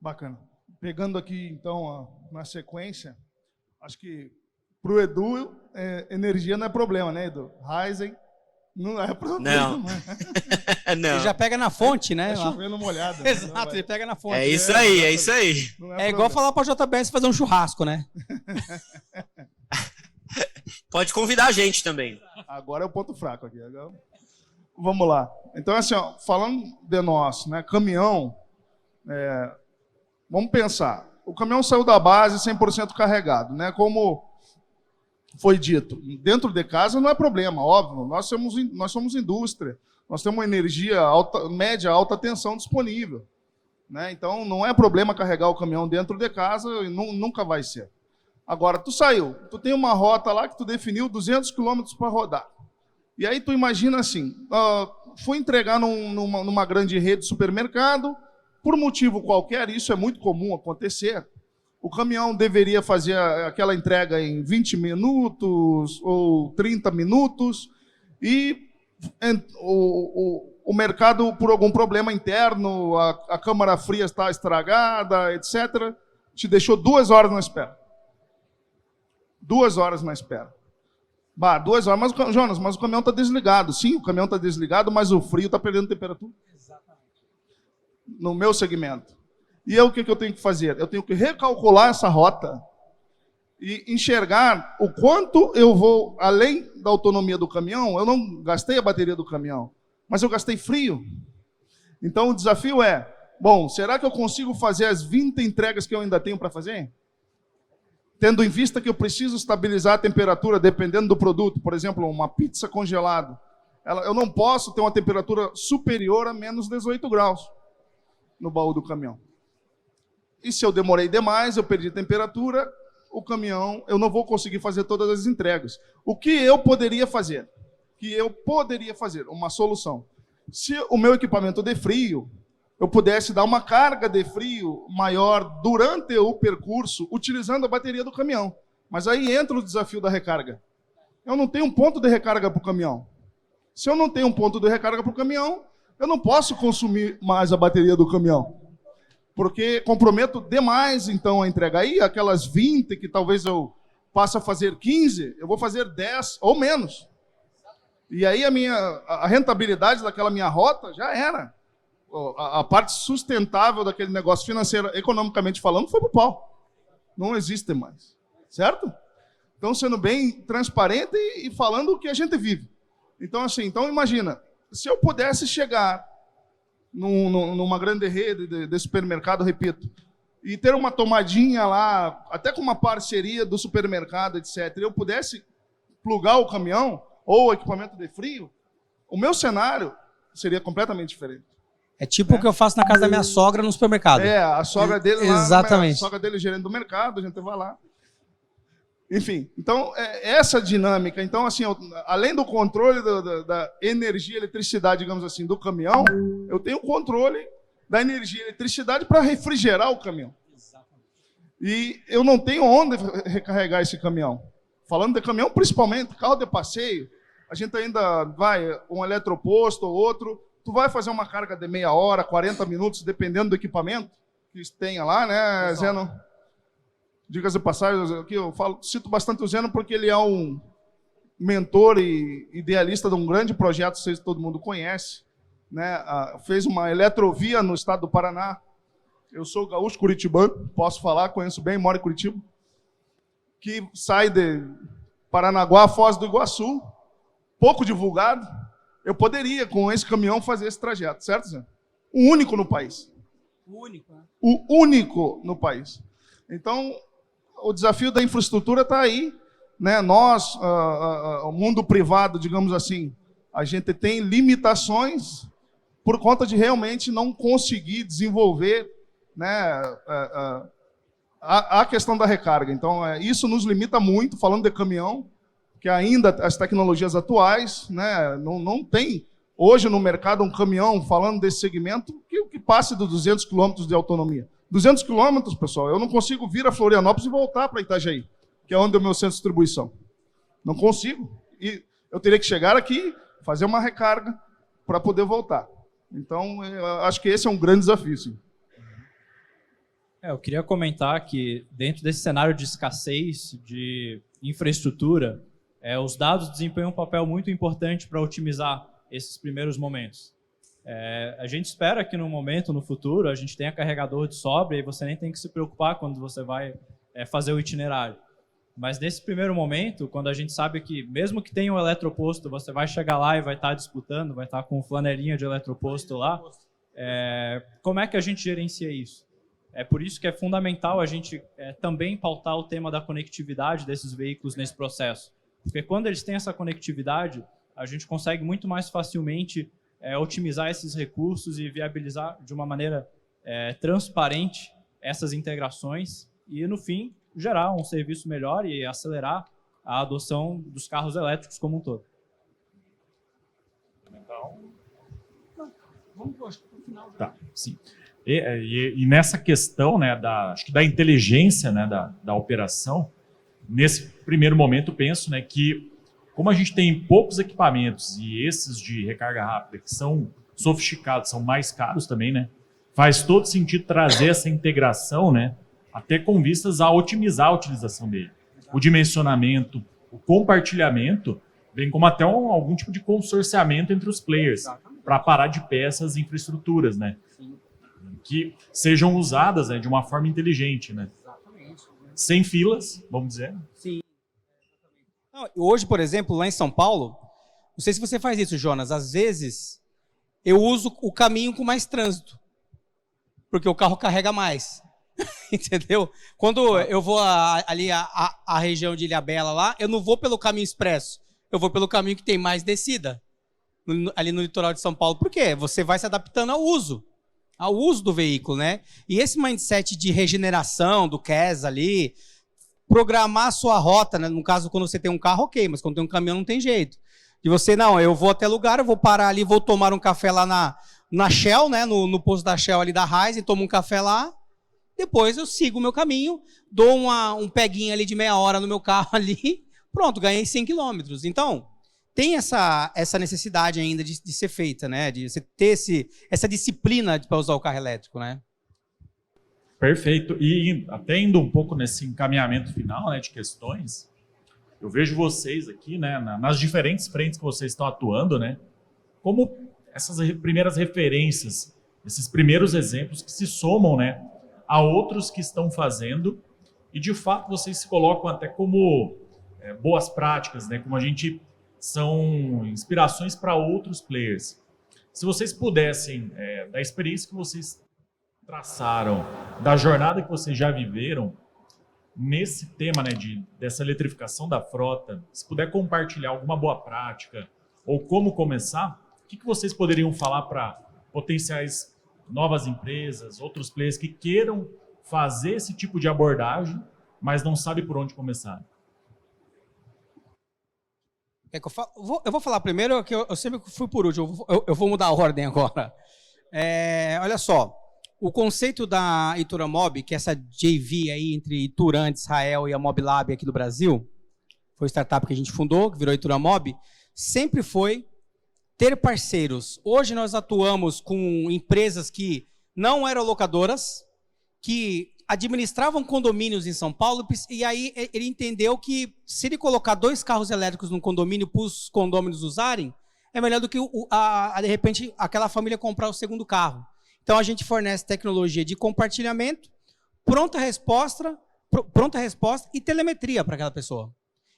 Bacana. Pegando aqui, então, na sequência, acho que para o Edu, energia não é problema, né, Edu? Ryzen não é problema. Não. Não. Ele já pega na fonte, né? É chovendo molhado. Exato, ele pega na fonte. É isso aí. É igual falar para a JBS fazer um churrasco, né? Pode convidar a gente também. Agora é o ponto fraco aqui. Agora... Vamos lá. Então, assim, ó, falando de nós, né, caminhão, vamos pensar. O caminhão saiu da base 100% carregado, né? Como foi dito, dentro de casa não é problema, óbvio. Nós somos indústria, nós temos energia média, alta tensão disponível, né? Então não é problema carregar o caminhão dentro de casa e nunca vai ser. Agora, tu saiu, tu tem uma rota lá que tu definiu 200 quilômetros para rodar. E aí tu imagina assim, fui entregar numa grande rede de supermercado, por motivo qualquer, isso é muito comum acontecer, o caminhão deveria fazer aquela entrega em 20 minutos ou 30 minutos e o mercado, por algum problema interno, a câmara fria está estragada, etc., te deixou 2 horas na espera. 2 horas na espera. 2 horas. Mas, Jonas, mas o caminhão está desligado. Sim, o caminhão está desligado, mas o frio está perdendo temperatura. Exatamente. No meu segmento. E eu, o que eu tenho que fazer? Eu tenho que recalcular essa rota e enxergar o quanto eu vou, além da autonomia do caminhão, eu não gastei a bateria do caminhão, mas eu gastei frio. Então o desafio é, será que eu consigo fazer as 20 entregas que eu ainda tenho para fazer? Tendo em vista que eu preciso estabilizar a temperatura dependendo do produto. Por exemplo, uma pizza congelada. Eu não posso ter uma temperatura superior a menos 18 graus no baú do caminhão. E se eu demorei demais, eu perdi temperatura, o caminhão, eu não vou conseguir fazer todas as entregas. O que eu poderia fazer? Uma solução. Se o meu equipamento de frio, eu pudesse dar uma carga de frio maior durante o percurso, utilizando a bateria do caminhão. Mas aí entra o desafio da recarga. Eu não tenho um ponto de recarga para o caminhão. Se eu não tenho um ponto de recarga para o caminhão, eu não posso consumir mais a bateria do caminhão. Porque comprometo demais, então, a entrega. Aí, aquelas 20 que talvez eu passe a fazer 15, eu vou fazer 10 ou menos. E aí a rentabilidade daquela minha rota já era. A parte sustentável daquele negócio financeiro, economicamente falando, foi pro pau. Não existe mais. Certo? Então, sendo bem transparente e falando o que a gente vive. Então, assim, imagina, se eu pudesse chegar numa grande rede de supermercado, repito, e ter uma tomadinha lá, até com uma parceria do supermercado, etc., e eu pudesse plugar o caminhão ou o equipamento de frio, o meu cenário seria completamente diferente. É tipo o que eu faço na casa da minha sogra no supermercado. A sogra dele lá, exatamente. A sogra dele gerente do mercado, a gente vai lá. Enfim, então, essa dinâmica. Então, assim, além do controle da energia, eletricidade, digamos assim, do caminhão, eu tenho o controle da energia e eletricidade para refrigerar o caminhão. E eu não tenho onde recarregar esse caminhão. Falando de caminhão, principalmente, carro de passeio, a gente ainda vai, um eletroposto ou outro, tu vai fazer uma carga de meia hora, 40 minutos, dependendo do equipamento que tenha lá, né, Zeno? Diga-se de passagem, aqui eu cito bastante o Zeno porque ele é um mentor e idealista de um grande projeto, não sei se todo mundo conhece, né, fez uma eletrovia no estado do Paraná. Eu sou gaúcho curitibano, posso falar, conheço bem, moro em Curitiba, que sai de Paranaguá, Foz do Iguaçu, pouco divulgado. Eu poderia, com esse caminhão, fazer esse trajeto, certo, Zé? O único no país. O único, né? O único no país. Então, o desafio da infraestrutura está aí, né? Nós, o mundo privado, digamos assim, a gente tem limitações por conta de realmente não conseguir desenvolver, né, a questão da recarga. Então, isso nos limita muito, falando de caminhão, que ainda as tecnologias atuais, né, não tem hoje no mercado um caminhão, falando desse segmento, que passe dos 200 quilômetros de autonomia. 200 quilômetros, pessoal, eu não consigo vir a Florianópolis e voltar para Itajaí, que é onde é o meu centro de distribuição. Não consigo. E eu teria que chegar aqui, fazer uma recarga para poder voltar. Então, eu acho que esse é um grande desafio, sim. Eu queria comentar que, dentro desse cenário de escassez de infraestrutura, os dados desempenham um papel muito importante para otimizar esses primeiros momentos. A gente espera que no momento, no futuro, a gente tenha carregador de sobra e você nem tem que se preocupar quando você vai fazer o itinerário. Mas nesse primeiro momento, quando a gente sabe que, mesmo que tenha um eletroposto, você vai chegar lá e vai estar disputando, vai estar com flanelinha de eletroposto lá, como é que a gente gerencia isso? É por isso que é fundamental a gente também pautar o tema da conectividade desses veículos nesse processo. Porque quando eles têm essa conectividade, a gente consegue muito mais facilmente otimizar esses recursos e viabilizar de uma maneira transparente essas integrações e, no fim, gerar um serviço melhor e acelerar a adoção dos carros elétricos como um todo. Vamos para o final. Tá, sim. E nessa questão, né, acho que da inteligência, né, da operação, nesse primeiro momento, penso, né, que como a gente tem poucos equipamentos e esses de recarga rápida que são sofisticados, são mais caros também, né, faz todo sentido trazer essa integração, né, até com vistas a otimizar a utilização dele. O dimensionamento, o compartilhamento, bem como até algum tipo de consorciamento entre os players para parar de pé essas infraestruturas, né, que sejam usadas, né, de uma forma inteligente, né, sem filas, vamos dizer. Sim. Hoje, por exemplo, lá em São Paulo, não sei se você faz isso, Jonas, às vezes eu uso o caminho com mais trânsito, porque o carro carrega mais, entendeu? Quando eu vou ali a região de Ilhabela lá, eu não vou pelo caminho expresso, eu vou pelo caminho que tem mais descida, ali no litoral de São Paulo. Por quê? Você vai se adaptando ao uso do veículo, né? E esse mindset de regeneração do CAS ali, programar a sua rota, né? No caso, quando você tem um carro, ok, mas quando tem um caminhão não tem jeito. E você, não, eu vou até lugar, eu vou parar ali, vou tomar um café lá na Shell, né? No posto da Shell ali da Raízen, tomo um café lá, depois eu sigo o meu caminho, dou um peguinho ali de meia hora no meu carro ali, pronto, ganhei 100 quilômetros. Então, tem essa necessidade ainda de ser feita, né? De você ter essa disciplina para usar o carro elétrico, né? Perfeito. E até indo um pouco nesse encaminhamento final, né, de questões, eu vejo vocês aqui, né, nas diferentes frentes que vocês estão atuando, né, como essas primeiras referências, esses primeiros exemplos que se somam, né, a outros que estão fazendo e, de fato, vocês se colocam até como boas práticas, né, como a gente são inspirações para outros players. Se vocês pudessem, da experiência que vocês traçaram, da jornada que vocês já viveram, nesse tema, né, dessa eletrificação da frota, se puder compartilhar alguma boa prática ou como começar, o que vocês poderiam falar para potenciais novas empresas, outros players que queiram fazer esse tipo de abordagem, mas não sabem por onde começar? Quer que eu fale? Eu vou falar primeiro, que eu sempre fui por último, eu vou mudar a ordem agora. Olha só, o conceito da Ituramob, que é essa JV aí entre Ituran de Israel e a Mobilab aqui do Brasil, foi a startup que a gente fundou, que virou Ituramob, sempre foi ter parceiros. Hoje nós atuamos com empresas que não eram locadoras, que administravam condomínios em São Paulo, e aí ele entendeu que se ele colocar 2 carros elétricos num condomínio para os condôminos usarem, é melhor do que, de repente, aquela família comprar o segundo carro. Então, a gente fornece tecnologia de compartilhamento, pronta resposta e telemetria para aquela pessoa.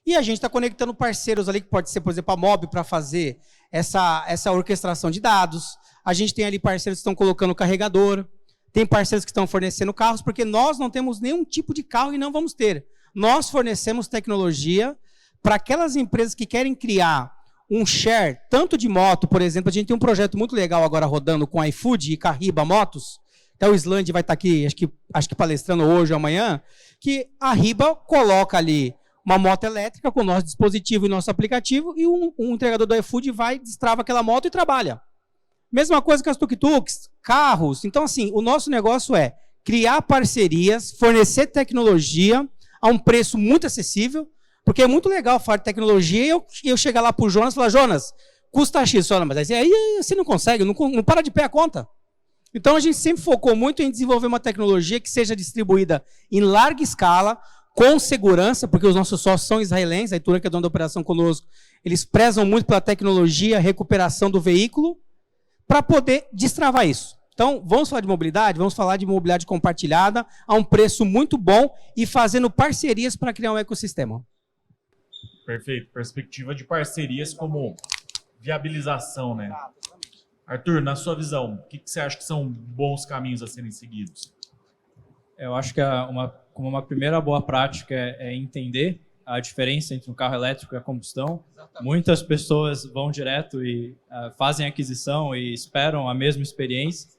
E a gente está conectando parceiros ali, que pode ser, por exemplo, a Mob, para fazer essa orquestração de dados. A gente tem ali parceiros que estão colocando carregador, tem parceiros que estão fornecendo carros, porque nós não temos nenhum tipo de carro e não vamos ter. Nós fornecemos tecnologia para aquelas empresas que querem criar um share, tanto de moto, por exemplo. A gente tem um projeto muito legal agora rodando com a iFood e Carriba Motos. Até o Islande vai estar aqui, acho que palestrando hoje ou amanhã, que a Riba coloca ali uma moto elétrica com o nosso dispositivo e nosso aplicativo, e um entregador do iFood vai, destrava aquela moto e trabalha. Mesma coisa com as tuk-tuks, carros. Então, assim, o nosso negócio é criar parcerias, fornecer tecnologia a um preço muito acessível, porque é muito legal falar de tecnologia e eu chegar lá para o Jonas e falar, Jonas, custa X, só, mas aí você não consegue, não para de pé a conta. Então, a gente sempre focou muito em desenvolver uma tecnologia que seja distribuída em larga escala, com segurança, porque os nossos sócios são israelenses, a Itura, que é dona da operação conosco, eles prezam muito pela tecnologia, recuperação do veículo, para poder destravar isso. Então, vamos falar de mobilidade? Vamos falar de mobilidade compartilhada a um preço muito bom e fazendo parcerias para criar um ecossistema. Perfeito. Perspectiva de parcerias como viabilização, né? Arthur, na sua visão, o que você acha que são bons caminhos a serem seguidos? Eu acho que como uma primeira boa prática é entender a diferença entre um carro elétrico e a combustão. Exatamente. Muitas pessoas vão direto e fazem aquisição e esperam a mesma experiência,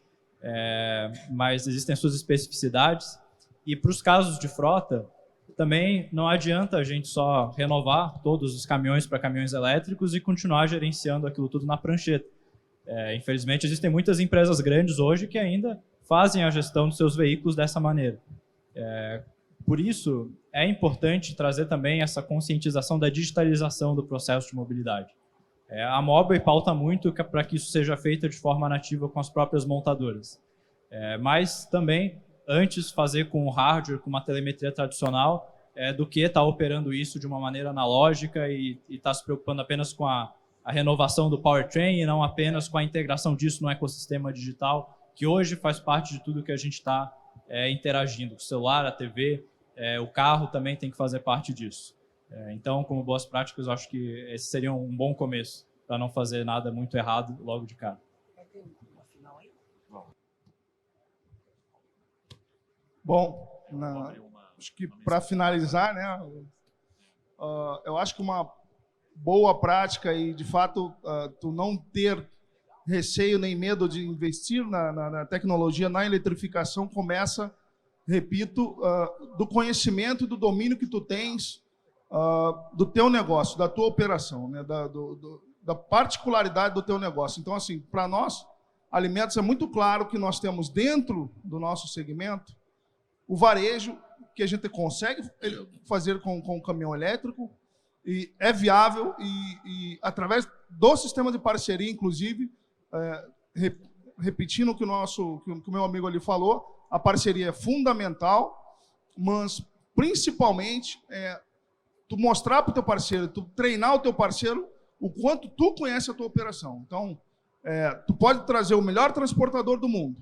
mas existem suas especificidades. E para os casos de frota, também não adianta a gente só renovar todos os caminhões para caminhões elétricos e continuar gerenciando aquilo tudo na prancheta. Infelizmente, existem muitas empresas grandes hoje que ainda fazem a gestão dos seus veículos dessa maneira. Por isso, é importante trazer também essa conscientização da digitalização do processo de mobilidade. A Mobi pauta muito para que isso seja feito de forma nativa com as próprias montadoras. Mas também, antes, fazer com o hardware, com uma telemetria tradicional, do que estar operando isso de uma maneira analógica e estar se preocupando apenas com a renovação do powertrain e não apenas com a integração disso no ecossistema digital, que hoje faz parte de tudo que a gente está interagindo. O celular, a TV, o carro também tem que fazer parte disso. Então, como boas práticas, eu acho que esse seria um bom começo para não fazer nada muito errado logo de cara. Bom, acho que para finalizar, né, eu acho que uma boa prática e, de fato, tu não ter receio nem medo de investir na tecnologia, na eletrificação, começa, repito, do conhecimento e do domínio que tu tens do teu negócio, da tua operação, né, da particularidade do teu negócio. Então, assim, para nós, alimentos, é muito claro que nós temos dentro do nosso segmento o varejo, que a gente consegue fazer com o caminhão elétrico, e é viável, e através do sistema de parceria, inclusive, repetindo o que o meu amigo ali falou, a parceria é fundamental, mas principalmente tu mostrar para o teu parceiro, tu treinar o teu parceiro o quanto tu conhece a tua operação. Então, tu pode trazer o melhor transportador do mundo,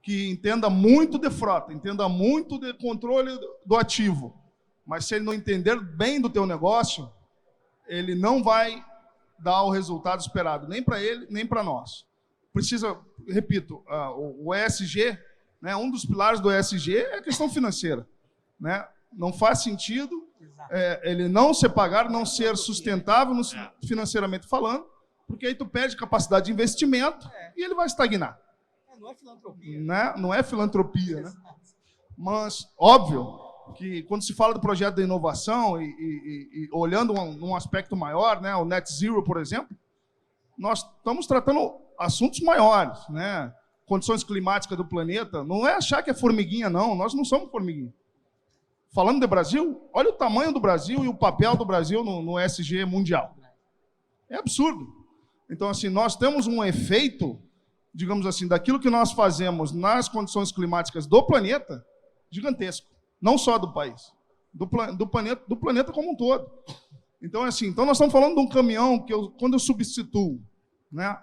que entenda muito de frota, entenda muito de controle do ativo, mas se ele não entender bem do teu negócio, ele não vai dar o resultado esperado, nem para ele, nem para nós. Precisa, repito, o ESG, né, um dos pilares do ESG é a questão financeira, né? Não faz sentido ele não ser pagado, não ser sustentável financeiramente falando, porque aí tu perde capacidade de investimento e ele vai estagnar. Não é filantropia. Né? Não é filantropia, né? Mas, óbvio, que quando se fala do projeto da inovação e olhando num aspecto maior, né, o Net Zero, por exemplo, nós estamos tratando assuntos maiores, né? Condições climáticas do planeta. Não é achar que é formiguinha, não. Nós não somos formiguinha. Falando de Brasil, olha o tamanho do Brasil e o papel do Brasil no ESG mundial. É absurdo. Então, assim, nós temos um efeito, digamos assim, daquilo que nós fazemos nas condições climáticas do planeta, gigantesco. Não só do país, do planeta como um todo. Então, assim, então nós estamos falando de um caminhão que quando eu substituo, né,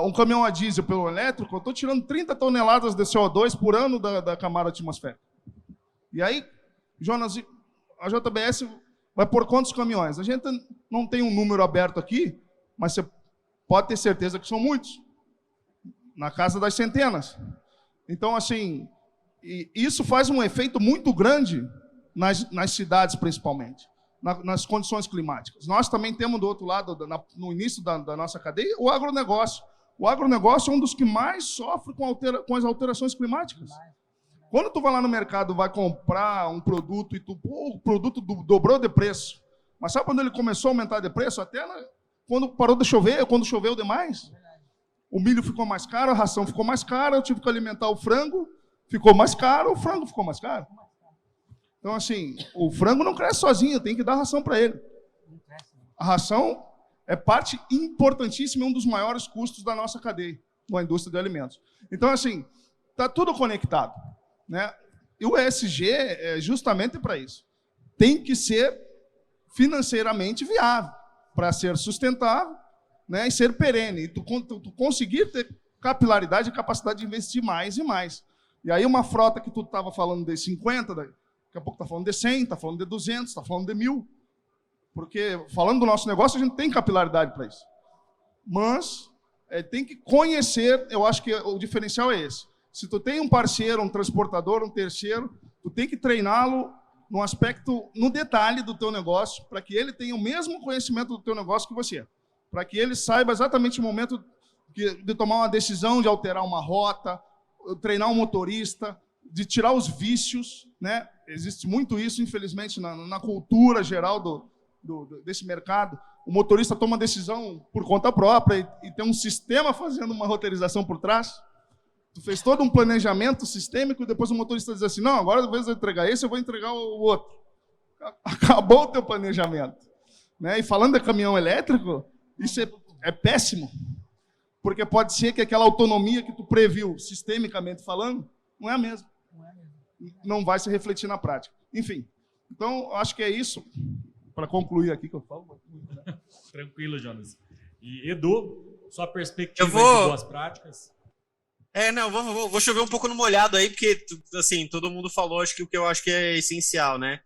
um caminhão a diesel pelo elétrico, eu estou tirando 30 toneladas de CO2 por ano da camada atmosférica. E aí, Jonas, a JBS vai por quantos caminhões? A gente não tem um número aberto aqui, mas você pode ter certeza que são muitos. Na casa das centenas. Então, assim, isso faz um efeito muito grande nas cidades, principalmente, nas condições climáticas. Nós também temos, do outro lado, no início da nossa cadeia, o agronegócio. O agronegócio é um dos que mais sofre com as alterações climáticas. Quando tu vai lá no mercado, vai comprar um produto e o produto dobrou de preço. Mas sabe quando ele começou a aumentar de preço? Até quando parou de chover, quando choveu demais. O milho ficou mais caro, a ração ficou mais cara, eu tive que alimentar o frango, ficou mais caro, o frango ficou mais caro. Então, assim, o frango não cresce sozinho, tem que dar ração para ele. A ração é parte importantíssima, um dos maiores custos da nossa cadeia, da indústria de alimentos. Então, assim, está tudo conectado, né? E o ESG é justamente para isso. Tem que ser financeiramente viável, para ser sustentável, né, e ser perene. E tu conseguir ter capilaridade e capacidade de investir mais e mais. E aí uma frota que tu estava falando de 50, daqui a pouco está falando de 100, está falando de 200, está falando de 1000. Porque, falando do nosso negócio, a gente tem capilaridade para isso. Mas tem que conhecer, eu acho que o diferencial é esse. Se tu tem um parceiro, um transportador, um terceiro, tu tem que treiná-lo no aspecto, no detalhe do teu negócio, para que ele tenha o mesmo conhecimento do teu negócio que você. Para que ele saiba exatamente o momento de tomar uma decisão, de alterar uma rota, treinar um motorista, de tirar os vícios, né? Existe muito isso, infelizmente, na cultura geral desse mercado. O motorista toma decisão por conta própria e tem um sistema fazendo uma roteirização por trás. Tu fez todo um planejamento sistêmico e depois o motorista diz assim, não, agora, ao invés de eu entregar esse, eu vou entregar o outro. Acabou o teu planejamento. Né? E falando de caminhão elétrico, isso é péssimo. Porque pode ser que aquela autonomia que tu previu, sistemicamente falando, não é a mesma. Não vai se refletir na prática. Enfim, então, acho que é isso. Para concluir aqui que eu falo. Tranquilo, Jonas. E, Edu, sua perspectiva de boas práticas? Não, vou chover um pouco no molhado aí, porque, assim, todo mundo falou, acho que o que eu acho que é essencial, né?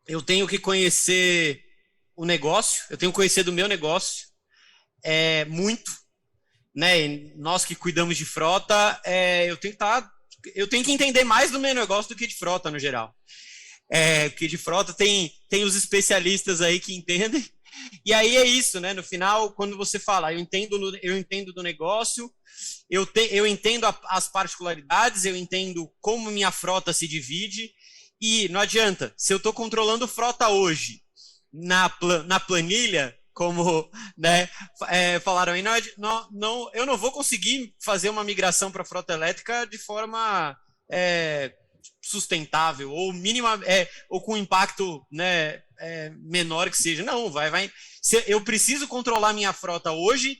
Eu tenho que conhecer o negócio, eu tenho que conhecer do meu negócio, muito, né? E nós que cuidamos de frota, eu tenho que entender mais do meu negócio do que de frota, no geral. Porque de frota tem os especialistas aí que entendem, e aí é isso, né? No final, quando você fala, eu entendo do negócio, eu entendo as particularidades, eu entendo como minha frota se divide, e não adianta, se eu estou controlando frota hoje na planilha, como, né, falaram aí, eu não vou conseguir fazer uma migração para frota elétrica de forma sustentável ou mínima, ou com impacto, né, menor que seja. Não, eu preciso controlar minha frota hoje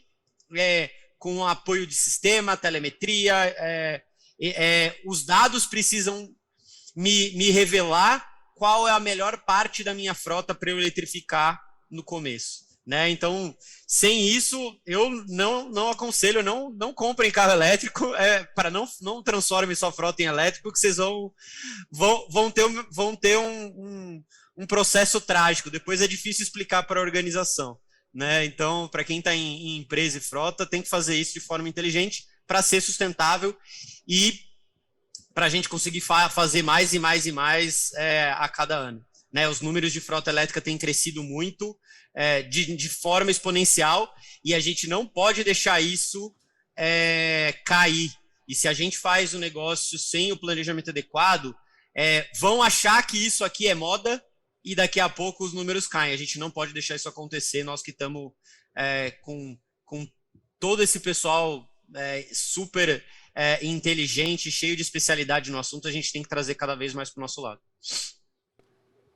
com apoio de sistema, telemetria, os dados precisam me revelar qual é a melhor parte da minha frota para eu eletrificar no começo. Né? Então, sem isso, eu não aconselho, não comprem carro elétrico, para não transformem sua frota em elétrico, que vocês vão ter um processo trágico. Depois é difícil explicar para a organização. Né? Então, para quem está em empresa e frota, tem que fazer isso de forma inteligente para ser sustentável e para a gente conseguir fazer mais e mais e mais a cada ano. Né? Os números de frota elétrica têm crescido muito, de forma exponencial, e a gente não pode deixar isso cair. E se a gente faz o negócio sem o planejamento adequado, vão achar que isso aqui é moda e daqui a pouco os números caem. A gente não pode deixar isso acontecer. Nós que estamos com todo esse pessoal super inteligente, cheio de especialidade no assunto, a gente tem que trazer cada vez mais para o nosso lado.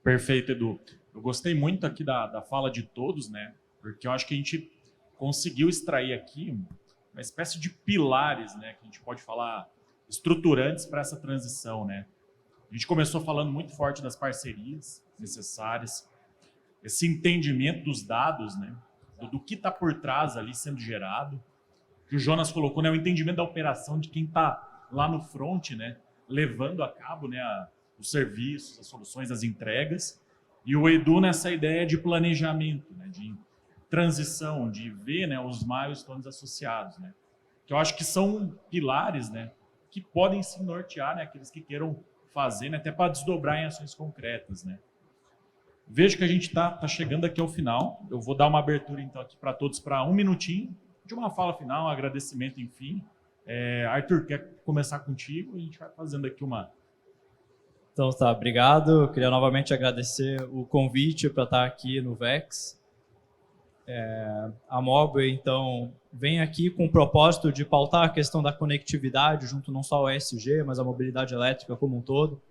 Perfeito, Edu. Eu gostei muito aqui da fala de todos, né? Porque eu acho que a gente conseguiu extrair aqui uma espécie de pilares, né? Que a gente pode falar estruturantes para essa transição, né? A gente começou falando muito forte das parcerias necessárias, esse entendimento dos dados, né, do que está por trás ali sendo gerado. Que o Jonas colocou, né, o entendimento da operação de quem está lá no front, né, levando a cabo, né, os serviços, as soluções, as entregas. E o Edu nessa ideia de planejamento, né, de transição, de ver, né, os milestones associados, né, que eu acho que são pilares, né, que podem se nortear, né, aqueles que queiram fazer, né, até para desdobrar em ações concretas, né. Vejo que a gente está chegando aqui ao final. Eu vou dar uma abertura então aqui para todos para 1 minutinho de uma fala final, um agradecimento, enfim. Arthur, quer começar contigo? A gente vai fazendo aqui uma... Então tá, obrigado. Eu queria novamente agradecer o convite para estar aqui no VEX. A Mobley, então, vem aqui com o propósito de pautar a questão da conectividade junto não só ao ESG, mas a mobilidade elétrica como um todo.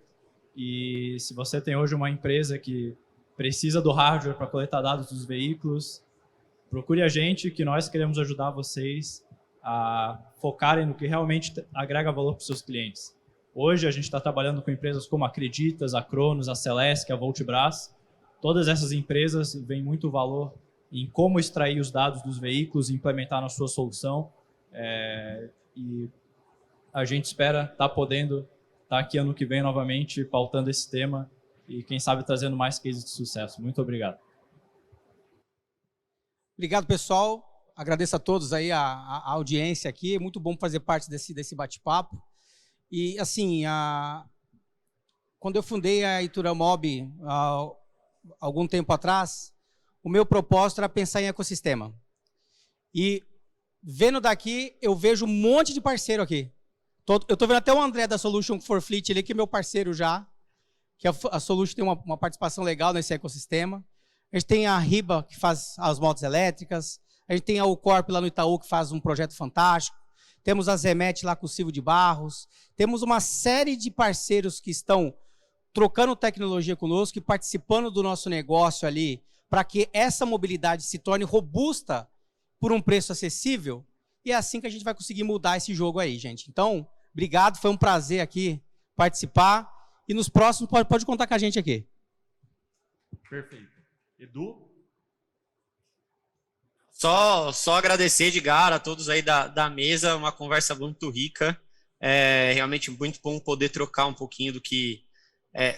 E se você tem hoje uma empresa que precisa do hardware para coletar dados dos veículos, procure a gente, que nós queremos ajudar vocês a focarem no que realmente agrega valor para os seus clientes. Hoje a gente está trabalhando com empresas como a Acreditas, a Cronos, a Celesc, a Voltbras. Todas essas empresas veem muito valor em como extrair os dados dos veículos e implementar na sua solução. E a gente espera estar podendo estar aqui ano que vem novamente pautando esse tema e quem sabe trazendo mais cases de sucesso. Muito obrigado. Obrigado, pessoal. Agradeço a todos aí a audiência aqui. É muito bom fazer parte desse bate-papo. E, assim, quando eu fundei a Ituramob algum tempo atrás, o meu propósito era pensar em ecossistema. E, vendo daqui, eu vejo um monte de parceiro aqui. Eu estou vendo até o André da Solution for Fleet ali, que é meu parceiro já, que a Solution tem uma participação legal nesse ecossistema. A gente tem a Riba, que faz as motos elétricas. A gente tem a Ucorp lá no Itaú, que faz um projeto fantástico. Temos a Zemet lá com o Silvio de Barros. Temos uma série de parceiros que estão trocando tecnologia conosco e participando do nosso negócio ali, para que essa mobilidade se torne robusta por um preço acessível. E é assim que a gente vai conseguir mudar esse jogo aí, gente. Então, obrigado, foi um prazer aqui participar. E nos próximos, pode contar com a gente aqui. Perfeito. Edu? Só agradecer, Edgar, a todos aí da mesa, uma conversa muito rica. Realmente muito bom poder trocar um pouquinho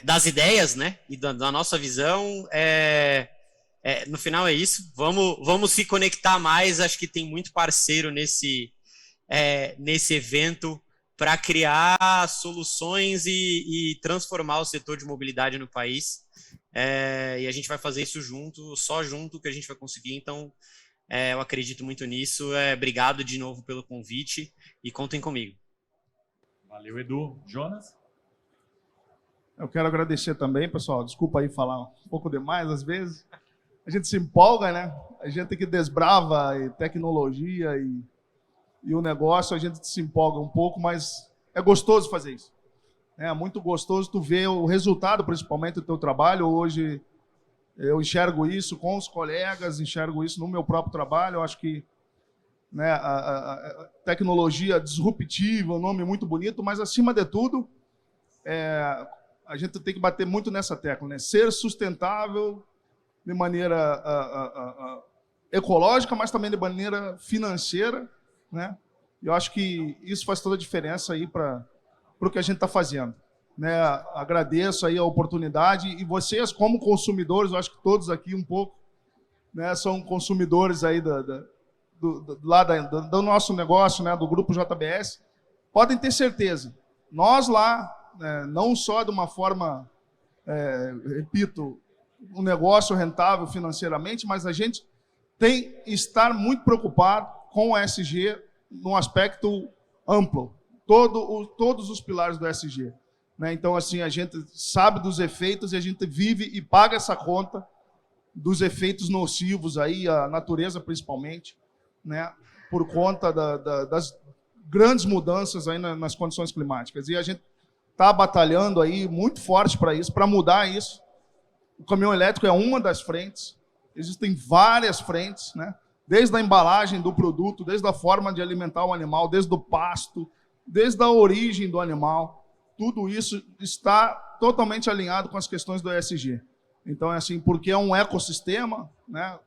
das ideias, né? E da nossa visão. No final é isso. Vamos se conectar mais. Acho que tem muito parceiro nesse evento para criar soluções e transformar o setor de mobilidade no país. E a gente vai fazer isso só junto que a gente vai conseguir. Então, eu acredito muito nisso. Obrigado de novo pelo convite e contem comigo. Valeu, Edu. Jonas? Eu quero agradecer também, pessoal. Desculpa aí falar um pouco demais às vezes. A gente se empolga, né? A gente que desbrava e tecnologia e o negócio, a gente se empolga um pouco, mas é gostoso fazer isso. É muito gostoso tu ver o resultado, principalmente do teu trabalho. Hoje eu enxergo isso com os colegas, enxergo isso no meu próprio trabalho. Eu acho que, né, a tecnologia disruptiva, um nome muito bonito, mas acima de tudo, a gente tem que bater muito nessa tecla, né? Ser sustentável de maneira ecológica, mas também de maneira financeira, né? Eu acho que isso faz toda a diferença aí para o que a gente está fazendo, né? Agradeço aí a oportunidade e vocês como consumidores, eu acho que todos aqui um pouco, né, são consumidores aí do nosso negócio, né, do Grupo JBS, podem ter certeza, nós lá, não só de uma forma, repito, um negócio rentável financeiramente, mas a gente tem que estar muito preocupado com o ESG num aspecto amplo, todos os pilares do ESG. Né? Então, assim, a gente sabe dos efeitos e a gente vive e paga essa conta dos efeitos nocivos aí, a natureza principalmente, né? Por conta das grandes mudanças aí nas condições climáticas. E a gente está batalhando aí muito forte para isso, para mudar isso. O caminhão elétrico é uma das frentes, existem várias frentes, né? Desde a embalagem do produto, desde a forma de alimentar o animal, desde o pasto, desde a origem do animal, tudo isso está totalmente alinhado com as questões do ESG. Então, é assim, porque é um ecossistema, né,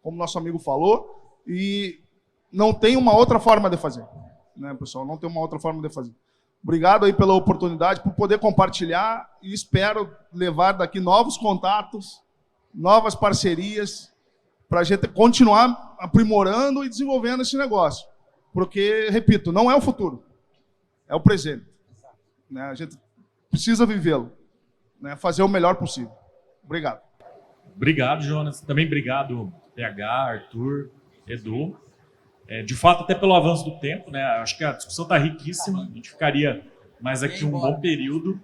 como nosso amigo falou, e não tem uma outra forma de fazer, né, pessoal? Não tem uma outra forma de fazer. Obrigado aí pela oportunidade, por poder compartilhar, e espero levar daqui novos contatos, novas parcerias, para a gente continuar aprimorando e desenvolvendo esse negócio. Porque, repito, não é o futuro, é o presente. Né? A gente precisa vivê-lo, né? Fazer o melhor possível. Obrigado. Obrigado, Jonas. Também obrigado, PH, Arthur, Edu. De fato, até pelo avanço do tempo, né? Acho que a discussão está riquíssima. A gente ficaria mais aqui um bom período.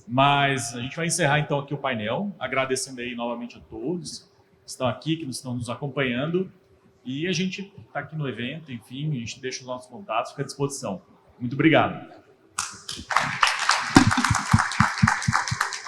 Mas a gente vai encerrar, então, aqui o painel. Agradecendo aí novamente a todos que estão aqui, que estão nos acompanhando. E a gente está aqui no evento, enfim, a gente deixa os nossos contatos, fica à disposição. Muito obrigado.